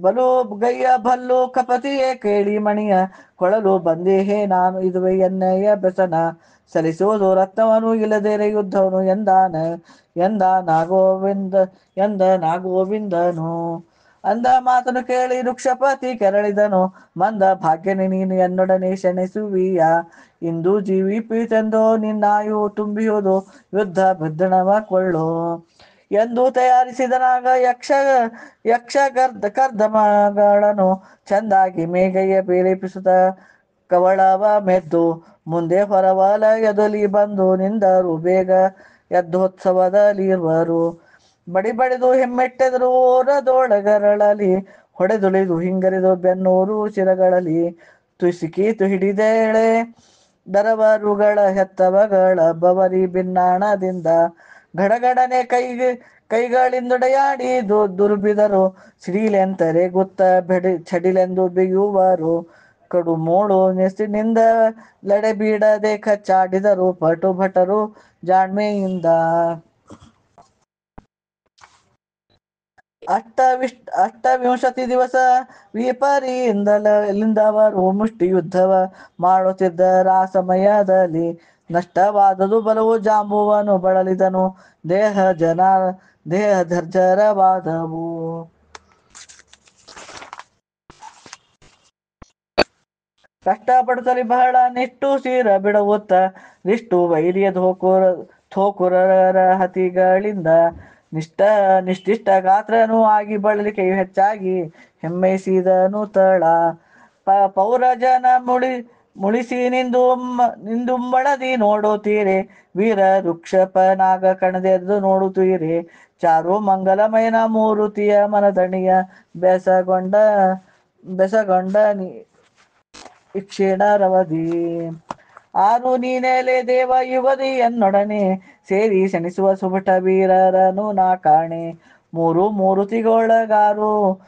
ಬಲು ಗೈಯ ಭಲ್ಲು ಕಪತಿಯೇ ಕೇಳಿ ಮಣಿಯ ಕೊಳಲು ಬಂದೇಹೇ ನಾನು ಇದುವೆ ಎನ್ನಯ್ಯ ಬೆಸನ ಸಲಿಸುವುದು ರತ್ನವನು ಇಲ್ಲದೇರೆ ಯುದ್ಧವನು ಎಂದನಾಗೋವಿಂದನು ಅಂದ ಮಾತನು ಕೇಳಿ ವೃಕ್ಷಪತಿ ಕೆರಳಿದನು ಮಂದ ಭಾಗ್ಯನೆ ನೀನು ಎನ್ನೊಡನೆ ಶಣಿಸುವೀಯ ಇಂದು ಜೀವಿಪೀತೆಂದು ನಿನ್ನಾಯು ತುಂಬಿಯುವುದು ಯುದ್ಧ ಬಿದ್ದಣವ ಕೊಳ್ಳು ಎಂದು ತಯಾರಿಸಿದನಾಗ ಯಕ್ಷ ಕರ್ದಮಗಳನ್ನು ಚಂದಾಗಿ ಮೇಘಯ್ಯ ಪ್ರೇರೇಪಿಸುತ್ತ ಕವಳವ ಮೆದ್ದು ಮುಂದೆ ಹೊರವಲಯದಲ್ಲಿ ಬಂದು ನಿಂದರು ಬೇಗ ಯುದ್ಧೋತ್ಸವದಲ್ಲಿರುವರು ಬಡಿದು ಹೆಮ್ಮೆಟ್ಟೆದರು ಓರದೊಳಗರಳಲಿ ಹೊಡೆದುಳಿದು ಹಿಂಗರಿದು ಬೆನ್ನೂರು ಶಿರಗಳಲ್ಲಿ ತುಸಿಕೀತು ಹಿಡಿದೇಳೆ ದರವರುಗಳ ಹೆತ್ತವಗಳ ಬವರಿ ಭಿನ್ನಾಣದಿಂದ ಗಡಗಡನೆ ಕೈಗಳಿಂದೊಡೆಯಾಡಿ ದುರ್ಬಿದರು ಸಿಡಿಲೆಂತರೆ ಗುತ್ತ ಚಡಿಲೆಂದು ಬಿಗುವರು ಕಡುಮೂಳು ನೆಸಿನಿಂದ ಲಡೆಬೀಡದೆ ಕಚ್ಚಾಡಿದರು ಭಟರು ಜಾಣ್ಮೆಯಿಂದ ಅಷ್ಟವಿಂಶತಿ ದಿವಸ ವಿಪರಿಯಿಂದವರು ಮುಷ್ಟಿ ಯುದ್ಧವ ಮಾಡುತ್ತಿದ್ದರ ಆ ಸಮಯದಲ್ಲಿ ನಷ್ಟವಾದದು ಬಲವು ಜಾಂಬುವನು ಬಳಲಿದನು ದೇಹ ಧರ್ಜರವಾದವು ಕಷ್ಟಪಡುತ್ತಲಿ ಬಹಳ ನಿಟ್ಟುಸಿರ ಬಿಡುವುತ್ತ ನಿಷ್ಠು ವೈರಿಯ ಥೋಕುರರ ಹತಿಗಳಿಂದ ನಿಷ್ಠಿಷ್ಟ ಗಾತ್ರನೂ ಆಗಿ ಬಳಲಿಕೆಯು ಹೆಚ್ಚಾಗಿ ಹೆಮ್ಮೈಸಿದನು ತಳ ಪೌರಜನ ಮುಳಿಸಿ ನಿಂದುಂಬಳದಿ ನೋಡುತ್ತೀರೆ ವೀರ ವೃಕ್ಷಪನಾಗ ಕಣದೆದ್ದು ನೋಡುತ್ತೀರೆ ಚಾರು ಮಂಗಲಮಯನ ಮೂರುತಿಯ ಮನದಣಿಯ ಬೆಸಗೊಂಡ ಇಕ್ಷೀಣರವಧಿ ಆರು ನೀನೆಲೆ ದೇವ ಯುಗದಿ ಎನ್ನೊಡನೆ ಸೇರಿ ಸೆಣಿಸುವ ಸುಭಟ ವೀರರನು ನಾ ಕಾಣೆ ಮೂರುತಿಗೊಳಗಾರು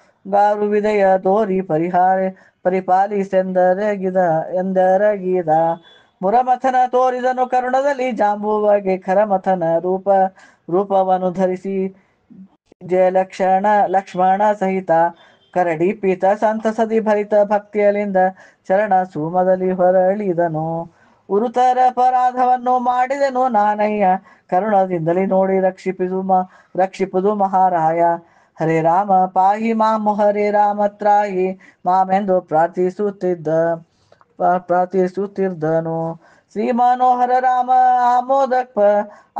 ವಿದಯ ತೋರಿ ಪರಿಪಾಲಿಸೆಂದರಗಿದ ಮುರಮಥನ ತೋರಿದನು ಕರುಣದಲ್ಲಿ ಜಾಂಬುವಗೆ ಖರಮಥನ ರೂಪವನ್ನು ಧರಿಸಿ ಲಕ್ಷ್ಮಣ ಸಹಿತ ಕರಡಿ ಪೀತ ಸಂತಸದಿ ಭರಿತ ಭಕ್ತಿಯಲಿಂದ ಚರಣ ಸುಮದಲ್ಲಿ ಹೊರಳಿದನು ಉರುತರ ಅಪರಾಧವನ್ನು ಮಾಡಿದೆನು ನಾನಯ್ಯ ಕರುಣದಿಂದಲೇ ನೋಡಿ ರಕ್ಷಿಪುದು ಮಹಾರಾಯ ಹರೇ ರಾಮ ಪಾಹಿ ಮಾಮು ಹರೇ ರಾಮ ತ್ರಾಹಿ ಮಾಮೆಂದು ಪ್ರಾರ್ಥಿಸುತ್ತಿದ್ದನು ಶ್ರೀ ಮನೋಹರ ರಾಮ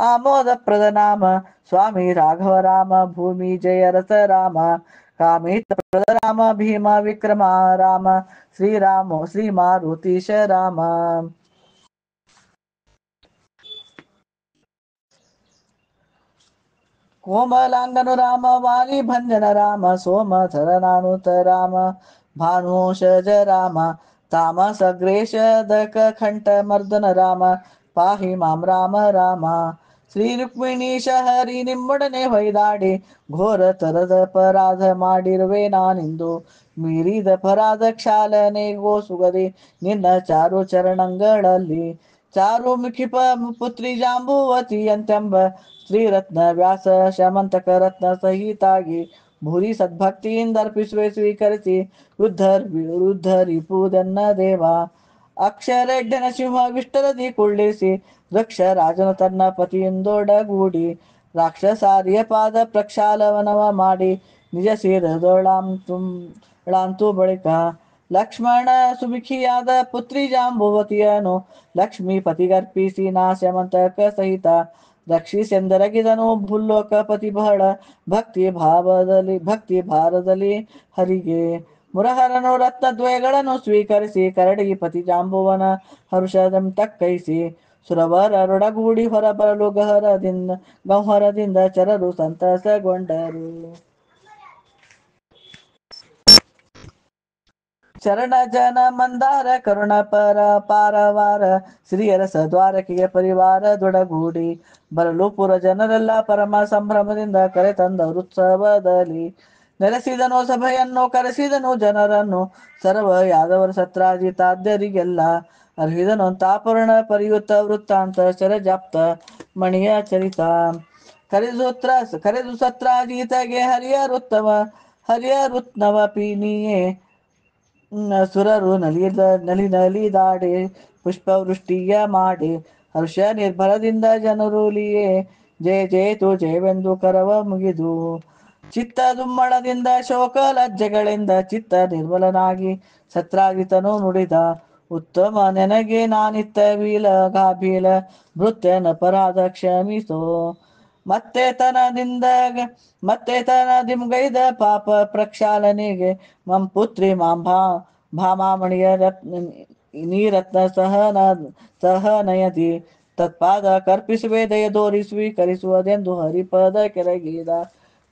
ಆಮೋದಪ್ರದ ನಾಮ ಸ್ವಾಮಿ ರಾಘವ ರಾಮ ಭೂಮಿ ಜಯ ರಥ ರಾಮ ಕಾಮಿತಪ್ರದ ರಾಮ ಭೀಮ ವಿಕ್ರಮ ರಾಮ ಶ್ರೀರಾಮ ಶ್ರೀ ಮಾರುತೀಶ ರಾಮ. ಕೋಮಲಾಂಗನು ರಾಮ ವಾಲಿ ಭಂಜನ ರಾಮ ಸೋಮಧರನಾನುತ ರಾಮ ಭಾನುಷಜ ರಾಮ ತಾಮಸಗ್ರೇಶದಕ ಕಂಠ ಮರ್ದನ ರಾಮ ಪಾಹಿ ಮಾಂ ರಾಮ ರಾಮ. ಶ್ರೀ ರುಕ್ಮಿಣೀಶ ಹರಿ ನಿಮ್ಮೊಡನೆ ಹೊಯ್ದಾಡಿ ಘೋರ ತರದ ಅಪರಾಧ ಮಾಡಿರುವೆ ನಾನಿಂದು ಮೀರಿದ ಅಪರಾಧ ಕ್ಷಾಲನೆಗೋ ಸುಗದಿ ನಿನ್ನ ಚಾರು ಚರಣಗಳಲ್ಲಿ ಚಾರು ಮುಖಿಪ ಪುತ್ರಿ ಜಾಂಬುವತಿ ಅಂತೆಂಬ ಶ್ರೀರತ್ನ ವ್ಯಾಸ ಶಮಂತಕ ರತ್ನ ಸಹಿತಾಗಿ ಭೂರಿ ಸದ್ಭಕ್ತಿಯಿಂದ ಅರ್ಪಿಸುವೆ ಸ್ವೀಕರಿಸಿ ಉದ್ಧರಿಪುದನ್ನ ದೇವ. ಅಕ್ಷರೆಡ್ಡನ ಸಿಂಹ ವಿಷ್ಟರದಿ ಕುಳ್ಳಿಸಿ ವೃಕ್ಷ ರಾಜನು ತನ್ನ ಪತಿಯಿಂದೊಡಗೂಡಿ ರಾಕ್ಷಸಾರಿಯ ಪಾದ ಪ್ರಕ್ಷಾಲವನವ ಮಾಡಿ ನಿಜ ಸೇರದೊಳಾಂತು ಬಳಿಕ ಲಕ್ಷ್ಮಣ ಸುಮುಖಿಯಾದ ಪುತ್ರಿ ಜಾಂಬುವತಿಯನು ಲಕ್ಷ್ಮೀಪತಿಗರ್ಪಿಸಿ ನಾಶಮಂತಕ ಸಹಿತ ರಕ್ಷಿಸೆಂದರಗಿದನು ಭೂಲೋಕಪತಿ ಬಹಳ ಭಕ್ತಿ ಭಾರದಲ್ಲಿ ಹರಿಗೆ ಮುರಹರನು ರತ್ನದ್ವಯಗಳನ್ನು ಸ್ವೀಕರಿಸಿ ಕರಡಿ ಪತಿ ಜಾಂಬುವನ ಹರುಷದಂ ತಕ್ಕೈಸಿ ಸುರವರರೊಡಗೂಡಿ ಹೊರಬರಲು ಗಹ್ವರದಿಂದ ಚರರು ಸಂತಸಗೊಂಡರು. ಚರಣ ಜನ ಮಂದಾರ ಕರುಣ ಪಾರವಾರ ಶ್ರೀಯರಸ ದ್ವಾರಕೆಗೆ ಪರಿವಾರದೊಡಗೂಡಿ ಬರಲು ಪುರ ಜನರೆಲ್ಲ ಪರಮ ಸಂಭ್ರಮದಿಂದ ಕರೆ ತಂದ ಉತ್ಸವದಲ್ಲಿ ನೆಲೆಸಿದನು ಸಭೆಯನ್ನು ಕರೆಸಿದನು ಜನರನ್ನು ಸರ್ವ ಯಾದವರ ಸತ್ರಾಜಿತಾದ್ಯರಿಗೆಲ್ಲ ಅರ್ಹಿದನು ತಾಪರ್ಣ ಪರಿಯುತ ವೃತ್ತಾಂತ ಶರಜಾಪ್ತ ಮಣಿಯ ಚರಿತ ಕರೆದು ಸತ್ರಾಜಿತಗೆ ಹರಿಯರುತ್ನವ ಪೀನಿಯೇ ಸುರರು ನಲಿದಾಡಿ ಪುಷ್ಪವೃಷ್ಟಿಯ ಮಾಡಿ ಹರ್ಷ ನಿರ್ಭರದಿಂದ ಜನರುಲಿಯೇ ಜಯ ಜಯತು ಜಯವೆಂದು ಕರವ ಮುಗಿದು ಚಿತ್ತ ದುಮ್ಮಳದಿಂದ ಶೋಕ ಲಜ್ಜೆಗಳಿಂದ ಚಿತ್ತ ನಿರ್ಮಲನಾಗಿ ಸತ್ರಾಜಿತನು ನುಡಿದ ಉತ್ತಮ ನೆನಗೆ ನಾನಿತ್ತ ಗಾಭೀಲ ಭೃತ್ಯನಪರಾಧ ಕ್ಷಮಿಸೋ ಮತ್ತೆ ತನದಿಂಗೈದ ಪಾಪ ಪ್ರಕ್ಷಾಲನೆಗೆ ಮಂ ಪುತ್ರಿ ಮಾಂ ಭಾಮಾಮಣಿಯ ನೀರತ್ನ ಸಹನಯತಿ ತತ್ಪಾದ ಕರ್ಪಿಸುವೆ ದಯದೋರಿ ಸ್ವೀಕರಿಸುವುದೆಂದು ಹರಿಪದ ಕೆರಗಿದ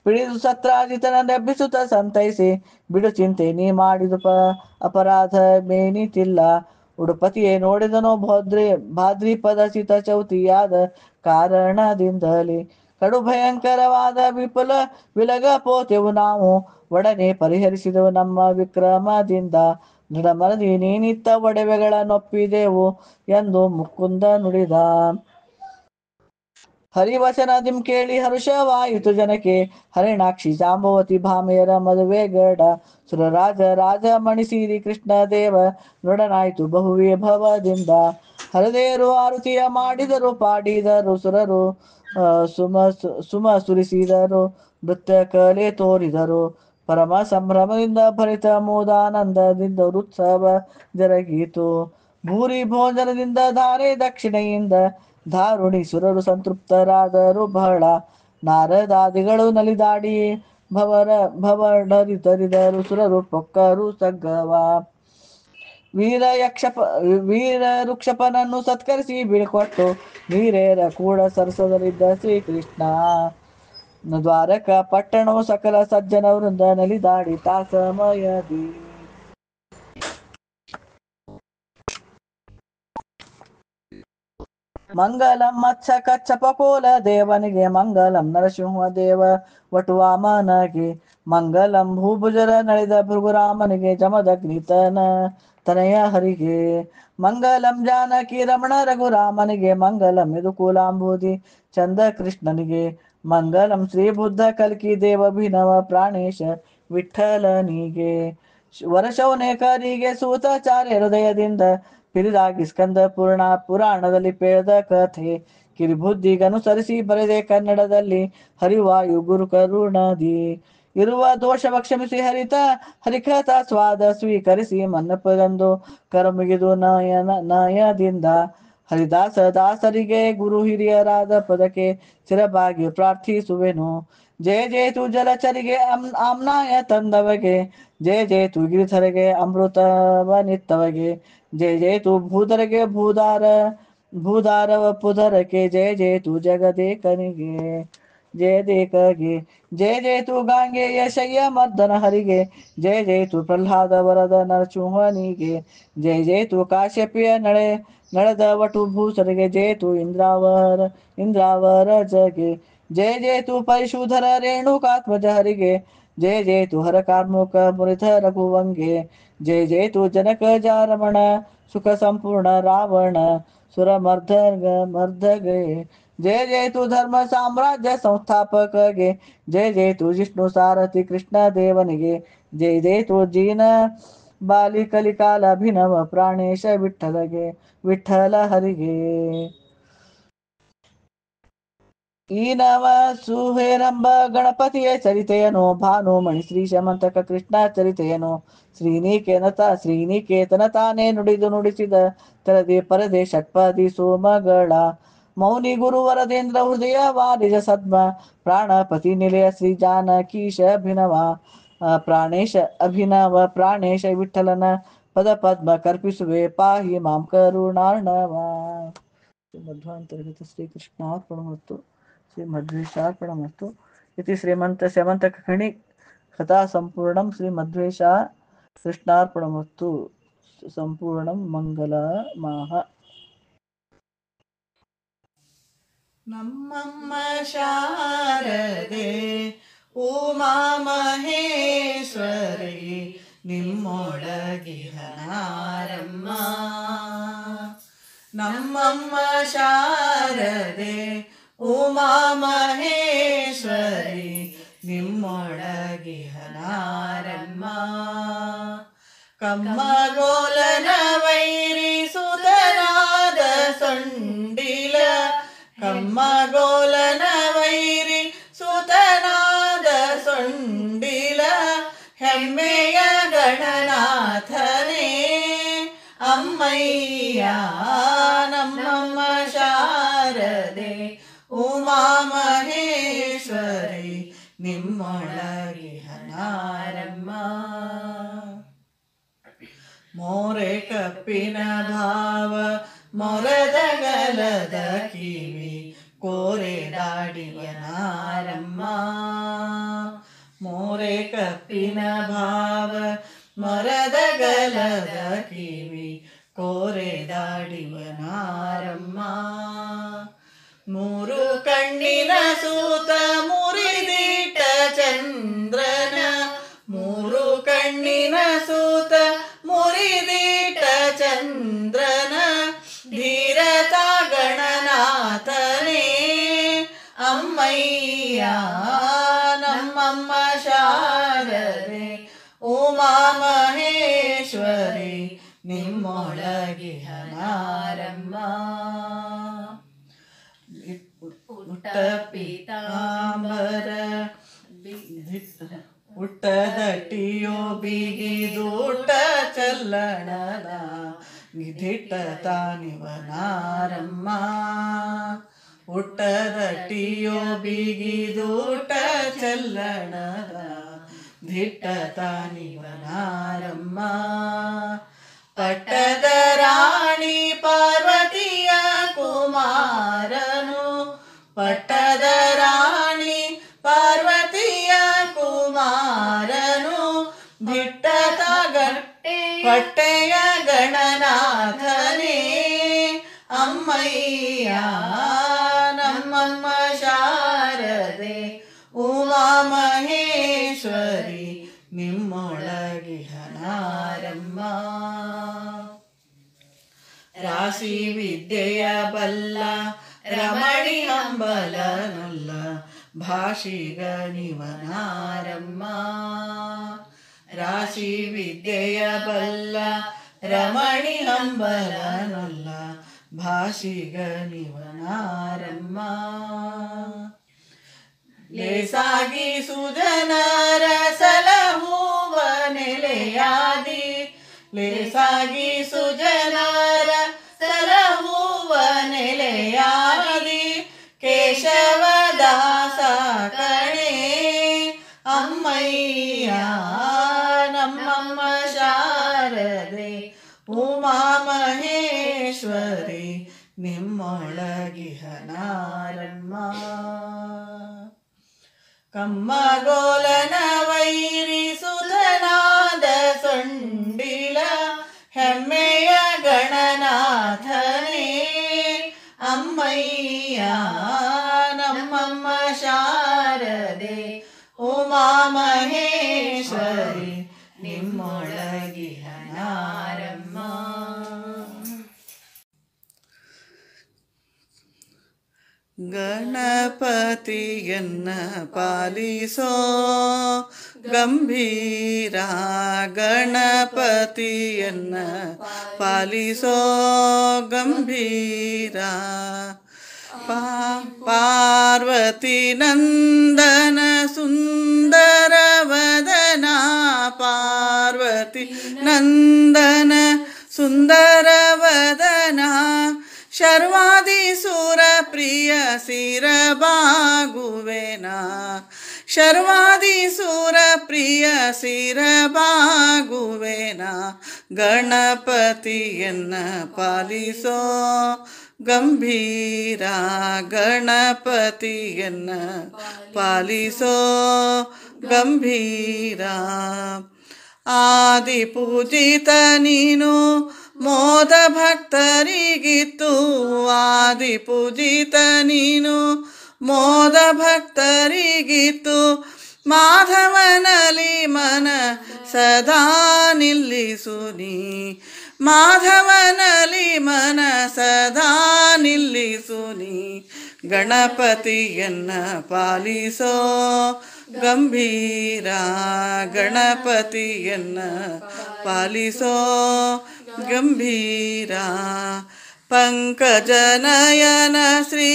ಪಿಡಿದು ಸತ್ರಾಜಿತನ ನೆಬ್ಬಿಸುತ್ತ ಸಂತೈಸಿ ಬಿಡು ಚಿಂತೆ ನೀ ಮಾಡಿದ ಅಪರಾಧ ಮೇನಿತಿಲ್ಲ ಉಡುಪತಿಯೇ ನೋಡಿದನೋ ಭಾದ್ರಿಪದ ಸಿತ ಚೌತಿಯಾದ ಕಾರಣದಿಂದಲೇ ಕಡು ಭಯಂಕರವಾದ ವಿಲಗಪೋತೆವು ನಾವು ಒಡನೆ ಪರಿಹರಿಸಿದೆವು ನಮ್ಮ ವಿಕ್ರಮದಿಂದ ದೃಢಮನದಿ ನೀನಿತ್ತ ಒಡವೆಗಳ ನೊಪ್ಪಿದೆವು ಎಂದು ಮುಕುಂದ ನುಡಿದ. ಹರಿವಚನದಿಂ ಕೇಳಿ ಹರುಷವಾಯಿತು ಜನಕ್ಕೆ ಹರಿಣಾಕ್ಷಿ ಜಾಂಬವತಿ ಭಾಮೆಯರ ಮದುವೆ ಗಡ ಸುರರಾಜ ಮಣಿಸಿರಿ ಕೃಷ್ಣ ದೇವ ನೊಡನಾಯ್ತು ಬಹುವೈಭವದಿಂದ ಹರದೇರು ಆರುತಿಯ ಮಾಡಿದರು ಪಾಡಿದರು ಸುರರು ಸುಮ ಸುರಿಸಿದರು ನೃತ್ಯ ಕಲೆ ತೋರಿದರು ಪರಮ ಸಂಭ್ರಮದಿಂದ ಭರಿತ ಮೋದಾನಂದದಿಂದ ಉತ್ಸವ ಜರಗೀತು ಭೂರಿ ಭೋಜನದಿಂದ ಧಾರೆ ದಕ್ಷಿಣೆಯಿಂದ ಧಾರುಣಿ ಸುರರು ಸಂತೃಪ್ತರಾದರು ಬಹಳ ನಾರದಾದಿಗಳು ನಲಿದಾಡಿ ಭವಡರಿದರು ಸುರರು ಪೊಕ್ಕರು ಸಗ್ಗವ ವೀರ ಋಕ್ಷಪನನ್ನು ಸತ್ಕರಿಸಿ ಬೀಳ್ಕೊಟ್ಟು ವೀರೇರ ಕೂಡ ಸರಸದಲ್ಲಿದ್ದ ಶ್ರೀಕೃಷ್ಣ ದ್ವಾರಕ ಪಟ್ಟಣವು ಸಕಲ ಸಜ್ಜನ ವೃಂದ ನಲಿದಾಡಿ ಸಮಯದಿ ಮಂಗಲಂ ಮತ್ಸ ಕಚ್ಚಪಕೋಲ ದೇವನಿಗೆ ಮಂಗಲಂ ನರಸಿಂಹ ದೇವ ವಟುವಾಮನಗೆ ಮಂಗಲಂ ಭೂಭುಜರ ನಳಿದ ಭೃಗುರಾಮನಿಗೆ ಜಮದಗ್ನಿತನ ತನಯ ಹರಿಗೆ ಮಂಗಲಂ ಜಾನಕಿ ರಮಣ ರಘುರಾಮನಿಗೆ ಮಂಗಲಂ ಯದುಕುಲಾಂಬುದಿ ಚಂದ ಕೃಷ್ಣನಿಗೆ ಮಂಗಲಂ ಶ್ರೀ ಬುದ್ಧ ಕಲ್ಕಿ ದೇವಭಿನವ ಪ್ರಾಣೇಶ ವಿಠಲನಿಗೆ ವರಶೌನೇಕರಿಗೆ ಸೂತಾಚಾರ್ಯ ಹೃದಯದಿಂದ ಪಿರಿದಾಗಿ ಸ್ಕಂದ ಪುರಾಣದಲ್ಲಿ ಪೇಳ್ದ ಕಥೆ ಕಿರಿಬುದ್ಧಿಗನುಸರಿಸಿ ಬರೆದೆ ಕನ್ನಡದಲ್ಲಿ ಹರಿವಾಯು ಗುರು ಕರುಣದಿ ಇರುವ ದೋಷವ ಕ್ಷಮಿಸಿ ಹರಿಕಥ ಸ್ವಾದ ಸ್ವೀಕರಿಸಿ ಮನ್ನಪದಂದು ಕರಮುಗಿದು ನಯದಿಂದ ಹರಿದಾಸ ದಾಸರಿಗೆ ಗುರು ಹಿರಿಯರಾದ ಪದಕ್ಕೆ ಚಿರಬಾಗಿ ಪ್ರಾರ್ಥಿಸುವೆನು. ಜಯ ಜಯತು ಜಲಚರಿಗೆ ಆಮ್ನಾಯ ತಂದವಗೆ, ಜಯ ಜಯತು ಗಿರಿಧರಿಗೆ ಅಮೃತವನಿತ್ತವಗೆ, ಜಯ ಜಯತು ಭೂಧರಗೆ ಭೂಧಾರವ ಪುಧರಕ್ಕೆ, ಜಯ ಜಯತು ಜಗದೇಕನಿಗೆ ಜಯದೇಕಗೆ, ಜಯ ಜಯತು ಗಾಂಗೆಯ ಶಯ್ಯ ಮರ್ದನ ಹರಿಗೆ, ಜಯ ಜಯತು ಪ್ರಹ್ಲಾದ ವರದ ನರಸಿಂಹನಿಗೆ, ಜಯ ಜಯತು ಕಾಶ್ಯಪಿಯ ನಡೆದ ವಟು ಭೂಸರಿಗೆ, ಜಯತು ಇಂದ್ರಾವರ ಜಗೆ, ಜಯ ಜಯತು ಪರಿಶುಧರ ರೇಣುಕಾತ್ಮಜ ಹರಿಗೆ, ಜಯ ಜಯತು ಹರ ಕಾರ್ಮುಕ ಮುರಿಧ ರಘುವಂಗೆ, ಜಯ ಜಯತು ಜನಕ ಜಾರಮಣ ಸುಖ ಸಂಪೂರ್ಣ ರಾವಣ ಸುರ ಮರ್ದಗೆ, ಜಯ ಜಯತು ಧರ್ಮ ಸಾಮ್ರಾಜ್ಯ ಸಂಸ್ಥಾಪಕಗೆ, ಜಯ ಜಯತು ವಿಷ್ಣು ಸಾರಥಿ ಕೃಷ್ಣ ದೇವನಿಗೆ, ಜಯ ಜಯತು ಜೀನ ಬಾಲಿ ಕಲಿಕಾಲ ಅಭಿನವ ಪ್ರಾಣೇಶ ವಿಠಲ ಹರಿಗೆ. ಈ ನವ ಸುಹೇರಂಬ ಗಣಪತಿಯ ಚರಿತೆಯನು, ಭಾನು ಮಣಿ ಶ್ರೀ ಶಮಂತಕ ಕೃಷ್ಣ ಚರಿತೆಯನು, ಶ್ರೀನಿಕೇತನ ತಾನೇ ನುಡಿಸಿದ ತೆರದಿ ಪರದೆ ಷಟ್ಪದಿ ಸೋಮಗಳ, ಮೌನಿ ಗುರು ವರದೇಂದ್ರ ಹೃದಯ ವಾರಿಜ ಸದ್ಮ, ಪ್ರಾಣಪತಿ ನಿಲಯ ಶ್ರೀ ಜಾನಕೀಶ ಪ್ರಾಣೇಶ ವಿಠಲನ ಪದ ಪದ್ಮ ಕರ್ಪಿಸುವೆ, ಪಾಹಿ ಮಾಂ ಕರುಣಾರ್ಣವ. ಮಧ್ವಾಂತರ್ಗತ ಶ್ರೀ ಕೃಷ್ಣಾರ್ಪಣಮಸ್ತು, ಶ್ರೀ ಮಧ್ವೇಶಾರ್ಪಣಮಸ್ತು. ಇತಿ ಶ್ರೀಮಂತ ಖಣಿ ಕಥಾ ಸಂಪೂರ್ಣಂ. ಶ್ರೀ ಮಧ್ವೇಶ ಕೃಷ್ಣಾರ್ಪಣಮಸ್ತು. ಸಂಪೂರ್ಣಂ ಮಂಗಲಮಾಹ. ನಮ್ಮಮ್ಮ ಶಾರದೆ ಉಮಾ ಮಹೇಶ್ವರಿ, ನಿಮ್ಮೊಳಗಿಹನಾರಮ್ಮ. ನಮ್ಮಮ್ಮ ಶಾರದೆ ಉಮಾ ಮಹೇಶ್ವರಿ, ನಿಮ್ಮೊಳಗಿಹನಾರಮ್ಮ. ಕಮ್ಮಗೋಲನ ವೈರಿ ಸುತನಾದ ಸೊಂಡಿಲ, ಕಮ್ಮಗೋಲನ ವೈರಿ ಸುತನಾದ ಸೊಂಡಿಲ, ಹೆಮ್ಮೆಯ ಗಣನಾಥನೇ ಅಮ್ಮಯ್ಯ. ನಮ್ಮಮ್ಮ ಶಾರದೆ ಉಮಾ ಮಹೇಶ್ವರಿ, ನಿಮ್ಮೊಳಗಿಹನಾರಮ್ಮ. ಮೋರೆ ಕಪ್ಪಿನ ಭಾವ ಮೊರದಗಲದ ಕಿವಿ, ಕೋರೆ ದಾಡಿಯನಾರಮ್ಮ. ಮೋರೆ ಕಪ್ಪಿನ ಭಾವ ಮೊರದಗಲದ ಕಿವಿ, ಕೋರೆ ದಾಡಿಯನಾರಮ್ಮ. ಮೂರು ಕಣ್ಣಿನ ಸೂತ ಮುರಿದಿಟ್ಟ ಚಂದ್ರನ, ಮೂರು ಕಣ್ಣಿನ ಸೂತ ಮುರಿದಿಟ್ಟ ಚಂದ್ರನ, ಧೀರತ ಗಣನಾಥನೇ ಅಮ್ಮಯ್ಯ. ನಮ್ಮಮ್ಮ ಶಾರದೆ ಉಮಾ ಮಹೇಶ್ವರಿ, ನಿಮ್ಮೊಳಗಿಹನಾರಮ್ಮ. ಉಟ್ಟ ಪೀತಾಂಬರ ಉಟ್ಟದಟ್ಟಿಯೋ ಬಿಗಿದೂಟ ಚಲ್ಲಣದ, ನಿಧಿಟ್ಟ ತಾನಿವನಾರಮ್ಮ. ಉಟ್ಟದಟ್ಟಿಯೋ ಬಿಗಿದೂಟ ಚಲ್ಲಣದ, ದಿಟ್ಟ ತಾನಿವನಾರಮ್ಮ. ಪಟ್ಟದ ರಾಣಿ ಪಾರ್ವತಿಯ ಕುಮಾರನು, ಪಟ್ಟದ ರಾಣಿ ಪಾರ್ವತಿಯ ಕುಮಾರನು, ದಿಟ್ಟದ ಪಟ್ಟೆಯ ಗಣನಾಥನೇ ಅಮ್ಮಯ್ಯ. ನಮ್ಮಮ್ಮ ಶಾರದೆ ಉಮಾ ಮಹೇಶ್ವರಿ, ನಿಮ್ಮೊಳಗಿಹನಾರಮ್ಮ. ರಾಶಿ ವಿದ್ಯೆಯ ಬಲ್ಲ ರಮಣಿ ಹಂಬಲನುಲ್ಲ, ಭಾಷಿಗನಿವನಾರಮ್ಮ. ರಾಶಿ ವಿದ್ಯೆಯ ಬಲ್ಲ ರಮಣಿ ಹಂಬಲನುಲ್ಲ, ಭಾಷಿಗನಿವನಾರಮ್ಮ. ಲೇಸಾಗಿ ಸುಜನರ ಸಲಹುವ ನೆಲೆಯಾದಿ, ಲೇಸಾಗಿ ಸುಜನರ ಸಲಹುವ ಕಣೆ ಅಮ್ಮಯ್ಯ ನಮ್ಮಮ್ಮ ಶಾರದೆ ಉಮಾ ಮಹೇಶ್ವರಿ ನಿಮ್ಮೊಳಗಿಹನಾರಮ್ಮ. ಕಮ್ಮಗೋಲನ ವೈರಿ ಸುತನಾದ ಸೊಂಡಿಲ ಹೆಮ್ಮೆಯ ಗಣನಾಥನೇ ಅಮ್ಮಯ್ಯ ನಮ್ಮಮ್ಮ ಶಾರದೆ ಉಮಾ ಮಹೇಶ್ವರಿ ನಿಮ್ಮೊಳಗಿಹನಾರಮ್ಮ. ಗಣಪತಿಯನ್ನ ಪಾಲಿಸೋ ಗಂಭೀರ ಗಣಪತಿಯನ್ನ ಪಾಲಿಸೋ ಗಂಭೀರ. ಪಾರ್ವತಿ ನಂದನ ಸುಂದರ ವದನ ಪಾರ್ವತಿ ನಂದನ ಸುಂದರ ವದನ ಶರ್ವಾದಿ ಸುರ ಪ್ರಿಯ ಸಿರ ಬಾಗುವೆನಾ ಶರ್ವಾದಿ ಸುರ ಪ್ರಿಯ ಸಿರ ಬಾಗುವೆನಾ. ಗಣಪತಿಯನ್ನ ಪಾಲಿಸೋ ಗಂಭೀರ ಗಣಪತಿಯನ್ನ ಪಾಲಿಸೋ ಗಂಭೀರ. ಆದಿ ಪೂಜಿತ ನೀನು ಮೋದ ಭಕ್ತರಿಗಿತ್ತು ಆದಿ ಪೂಜಿತ ನೀನು ಮೋದ ಭಕ್ತರಿಗಿತ್ತು. ಮಾಧವನಲ್ಲಿ ಮನ ಸದಾ ನಿಲ್ಲಿಸು ನೀ ಮಾಧವನಲ್ಲಿ ಮನ ಸದಾ ನಿಲ್ಲಿಸು ನೀ. ಗಣಪತಿಯನ್ನ ಪಾಲಿಸೋ ಗಂಭೀರ ಗಣಪತಿಯನ್ನ ಪಾಲಿಸೋ ಗಂಭೀರ. ಪಂಕಜನಯನ ಶ್ರೀ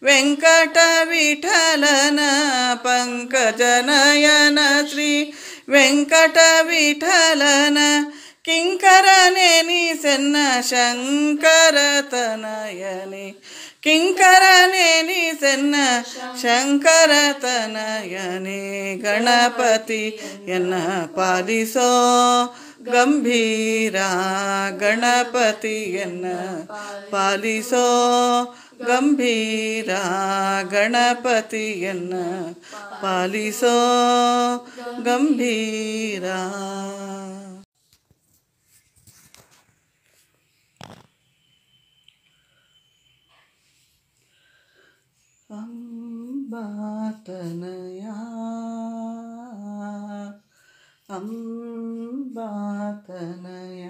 ವೆಂಕಟ ವಿಠಲನ ಪಂಕಜನಯನ ಶ್ರೀ ವೆಂಕಟ ವಿಠಲನ ಕಿಂಕರನೆನಿಸೆನ್ನ ಶಂಕರತನಯನೆ ಕಿಂಕರನೆನಿಸೆನ್ನ ಶಂಕರತನಯನೆ. ಗಣಪತಿಯನ್ನ ಪಾಲಿಸೋ ಗಂಭೀರ ಗಣಪತಿಯನ್ನ ಪಾಲಿಸೋ ಗಂಭೀರ ಗಣಪತಿಯನ್ನ ಪಾಲಿಸೋ ಗಂಭೀರ. ಅಂಬಾತನಯ ಅಂಬಾತನಯ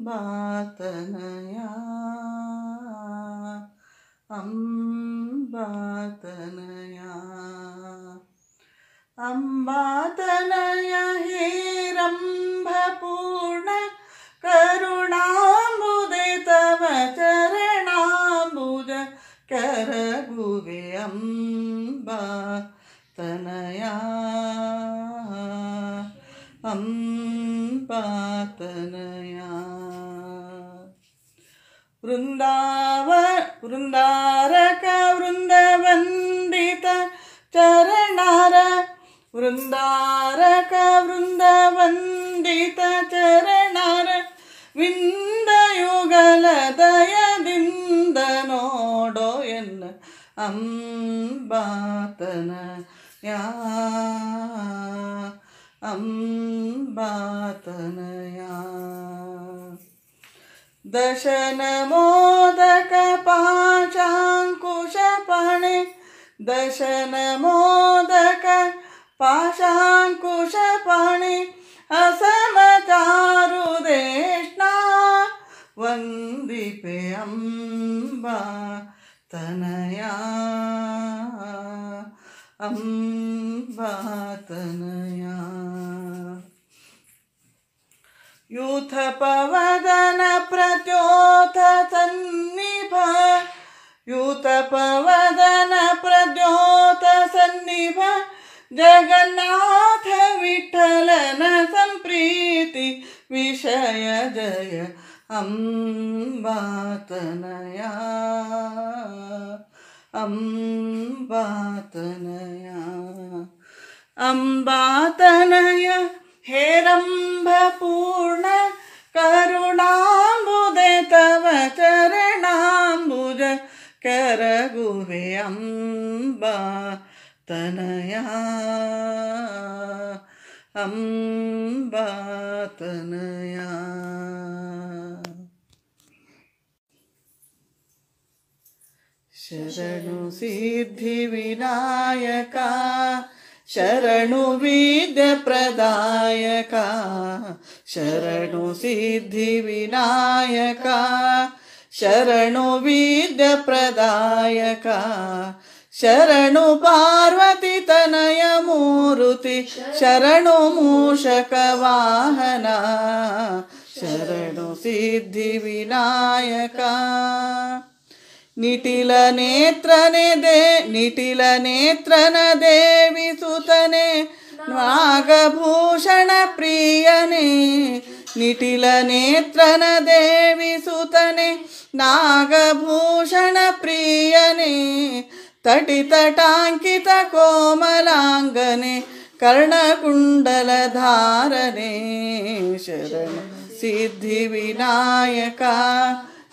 ಅಂಬಾತನಯ ಅಂಬಾತನಯ ಅಂಬಾತನಯ ಹೇರಂಭಪೂರ್ಣ ಕರುಣಾಂಬುದೆ ತವ ಚರಣಾಂಬುಜ ಕರಗುವೆ ಅಂಬಾತನಯ ಅಂಬಾತನಯ. ವೃಂದಾರಕ ವೃಂದವಂದಿತ ಚರಣಾರ ವೃಂದಾರಕ ವೃಂದವಂದಿತ ಚರಣಾರ ವಿಂದಯುಗಲ ದಯದಿಂದ ನೋಡೋ ಎನ್ನ ಅಂಬಾತನಯ ಅಂಬಾತನಯ. ದಶನ ಮೋದಕ ಪಾಶಾಂಕುಶ ಪಾಣೆ ದಶನ ಮೋದಕ ಪಾಶಾಂಕುಶ ಪಾಣೆ ಅಸಮಚಾರು ದೇಷ್ಣ ವಂದಿಪೆ ಅಂಬಾತನಯ ಅಂಬಾತನಯ. ಯೂಥಪವದನ ಪ್ರದ್ಯೋತ ಸನ್ನಿಭ ಯೂಥಪವದನ ಪ್ರದ್ಯೋತ ಸನ್ನಿಭ ಜಗನ್ನಾಥ ವಿಠಲನ ಸಂಪ್ರೀತಿ ವಿಷಯ ಜಯ ಅಂಬಾತನಯ ಅಂಬಾತನಯ ಅಂಬಾತನಯ ಹೇರಂಭಪೂರ್ಣ ಕರುಣಾಂಬುದೆ ತವ ಚರಣಾಂಬುಜ ಕರಗುವೆ ಅಂಬಾತನಯ ಅಂಬಾತನಯ. ಶರಣು ಸಿದ್ಧಿ ವಿನಾಯಕ ಶರಣು ವಿದ್ಯ ಪ್ರದಾಯಕ ಶರಣು ಸಿದ್ಧಿ ವಿನಾಯಕ ಶರಣು ವಿದ್ಯ ಪ್ರದಾಯಕ ಶರಣು ಪಾರ್ವತಿ ತನಯ ಮೂರುತಿ ಶರಣು ಮೂಷಕ ವಾಹನ ಶರಣು ಸಿದ್ಧಿ ವಿನಾಯಕ. ನಿಟಿಲ ನೇತ್ರನ ದೇವಿ ಸುತನೆ ನಾಗಭೂಷಣ ಪ್ರಿಯನೇ ನಿಟಿಲ ನೇತ್ರನ ದೇವಿ ಸುತನೆ ನಾಗಭೂಷಣ ಪ್ರಿಯನೇ ತಟಿತಟಾಂಕಿತ ಕೋಮಲಾಂಗನೆ ಕರ್ಣಕುಂಡಲ ಧಾರನೆ ಶರಣು ಸಿದ್ಧಿ ವಿನಾಯಕ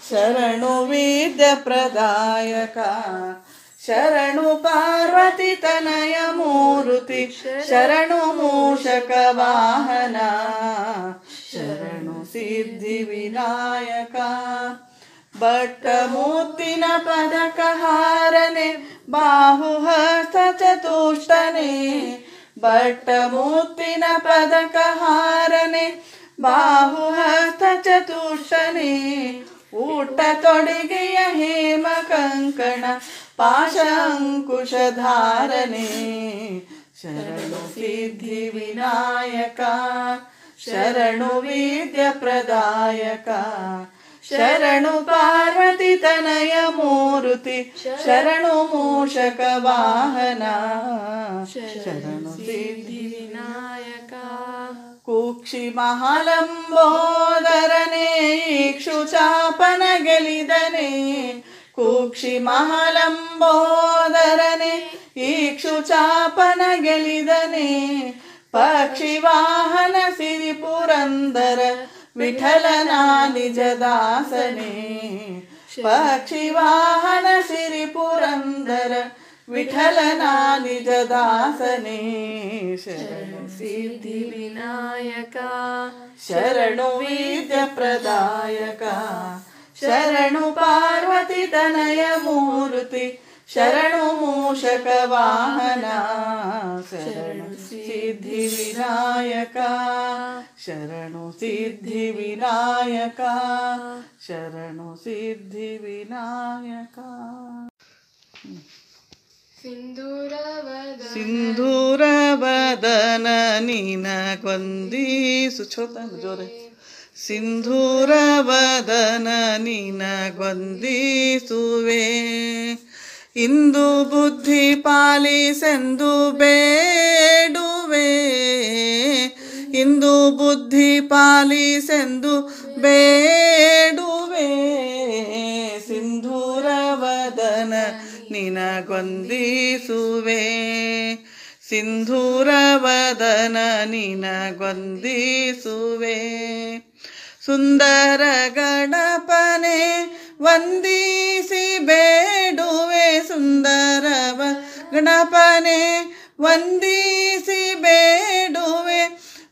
ಶರಣು ವಿದ್ಯ ಪ್ರದಾಯಕ ಶರಣು ಪಾರ್ವತಿ ತನಯ ಮೂರುತಿ ಶರಣು ಮೂಷಕ ವಾಹನ ಶರಣು ಸಿದ್ಧಿ ವಿನಾಯಕ. ಭಟ್ಟ ಮೂರ್ತಿನ ಪದಕ ಹಾರನೆ ಬಾಹುಹಸ್ತ ಚತುಷ್ಟನೆ ಭಟ್ಟ ಮೂರ್ತಿನ ಪದಕ ಹಾರನೆ ಬಾಹುಹಸ್ತ ಚತುಷ್ಟನೆ ಊಟ ತೊಡಿಗೆಯ ಹೇಮ ಕಂಕಣ ಪಾಶ ಅಂಕುಶ ಧಾರನೆ ಶರಣು ಸಿದ್ಧಿ ವಿನಾಯಕ ಶರಣು ವಿದ್ಯ ಪ್ರದಾಯಕ ಶರಣು ಪಾರ್ವತಿ ತನಯ ಮೂರುತಿ ಶರಣು ಮೂಷಕ ವಾಹನ ಶರಣು ಸಿದ್ಧಿ ವಿನಾಯಕ. ಕುಕ್ಷಿ ಮಹಾಲಂಬೋದರನೆ ಇಕ್ಷುಚಾಪನ ಗೆಲಿದನೆ ಕುಕ್ಷಿ ಮಹಾಲಂಬೋದರನೆ ಇಕ್ಷುಚಾಪನ ಗೆಲಿದನೆ ಪಕ್ಷಿ ವಾಹನ ಸಿರಿ ಪುರಂದರ ವಿಠಲನ ನಿಜ ದಾಸನೆ ಪಕ್ಷಿ ವಾಹನ ಸಿರಿ ಪುರಂದರ ವಿಠಲನ ನಿಜ ದಾಸನೆ ಶರಣು ಸಿದ್ಧಿ ವಿನಾಯಕ ಶರಣು ವಿದ್ಯ ಪ್ರದಾಯಕ ಶರಣು ಪಾರ್ವತಿ ತನಯ ಮೂರುತಿ ಶರಣು ಮೂಷಕ ವಾಹನ ಶರಣು ಸಿದ್ಧಿ ವಿನಾಯಕ ಶರಣು ಸಿದ್ಧಿ ವಿನಾಯಕ ಶರಣು ಸಿದ್ಧಿ ವಿನಾಯಕ. ಸಿಂಧೂರವದನ ನಿನಗೊಂದಿಸು ಜೋರೆ ಸಿಂಧೂರವದನ ನಿನಗೊಂದಿಸುವೆ ಇಂದು ಬುದ್ಧಿ ಪಾಲಿಸೆಂದು ಬೇಡುವೆ ಇಂದು ಬುದ್ಧಿ ಪಾಲಿಸೆಂದು ಬೇಡುವೆ ಸಿಂಧೂರವದನ ನಿನಗೊಂದಿಸುವೆ ಸಿಂಧೂರವದನ ನಿನಗೊಂದಿಸುವೆ ಸುಂದರ ಗಣಪನೆ ವಂದಿಸಿ ಬೇಡುವೆ ಸುಂದರವ ಗಣಪನೆ ವಂದಿಸಿ ಬೇಡುವೆ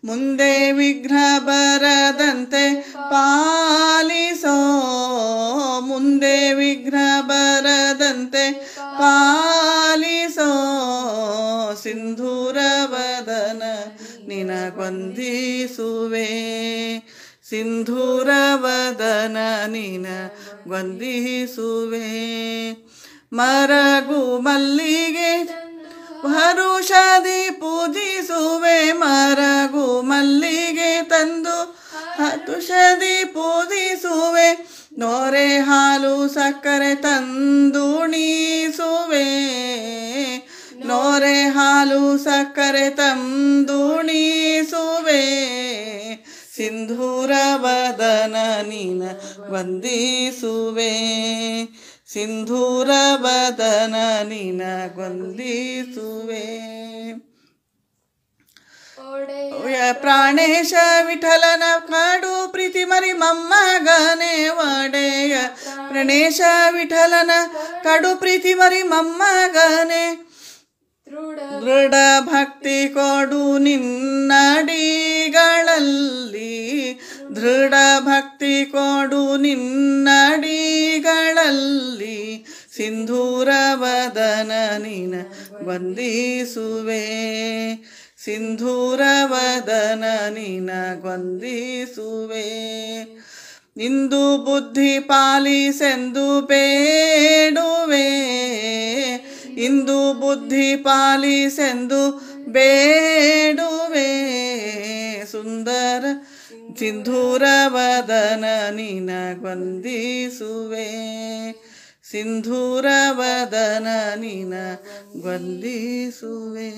ಮುಂದೆ ವಿಘ್ನ ಬರದಂತೆ ಪಾಲಿಸೋ ಮುಂದೆ ವಿಘ್ನ ಬರದಂತೆ ಪಾಲಿಸೋ ಸಿಂಧೂರವದನ ನಿನಗೊಂದಿಸುವೆ ಸಿಂಧೂರವದನ ನಿನಗೊಂದಿಸುವೆ ಮರಗು ಮಲ್ಲಿಗೆ ಹರುಷದಿ ಪೂಜಿಸುವೆ ಮರಗು ಮಲ್ಲಿಗೆ ತಂದು ಹರುಷದಿ ಪೂಜಿಸುವೆ ನೋರೆ ಹಾಲು ಸಕ್ಕರೆ ತಂದುಣಿಸುವೆ ನೋರೆ ಹಾಲು ಸಕ್ಕರೆ ತಂದುಣಿಸುವೆ ಸಿಂಧೂರವದನ ನಿನಗೊಂದಿಸುವೆ ಸಿಂಧೂರವದನ ನಿನಗೊಂದಿಸುವೆ. ಪ್ರಾಣೇಶ ವಿಠಲನ ಕಡು ಪ್ರೀತಿ ಮರಿ ಮೊಮ್ಮಗನೇ ಒಡೆಯ. ಪ್ರಾಣೇಶ ವಿಠಲನ ಕಡು ಪ್ರೀತಿ ಮರಿ ಮೊಮ್ಮಗನೇ. ದೃಢ ಭಕ್ತಿ ಕೊಡು ನಿನ್ನಡಿಗಳಲ್ಲಿ. ದೃಢ ಭಕ್ತಿ ಕೊಡು ನಿನ್ನಡಿಗಳಲ್ಲಿ. ಸಿಂಧೂರವದನ ನಿನಗೊಂದಿಸುವೆ. ಸಿಂಧೂರವದನ ನಿನಗೊಂದಿಸುವೆ. ಇಂದು ಬುದ್ಧಿ ಪಾಲಿಸೆಂದು ಬೇಡುವೆ. ಇಂದು ಬುದ್ಧಿ ಪಾಲಿಸೆಂದು ಬೇಡುವೆ. ಸುಂದರ ಸಿಂಧೂರವದನ ನಿನಗೊಂದಿಸುವೆ. ಸಿಂಧೂರವದನ ನಿನಗೊಂದಿಸುವೆ.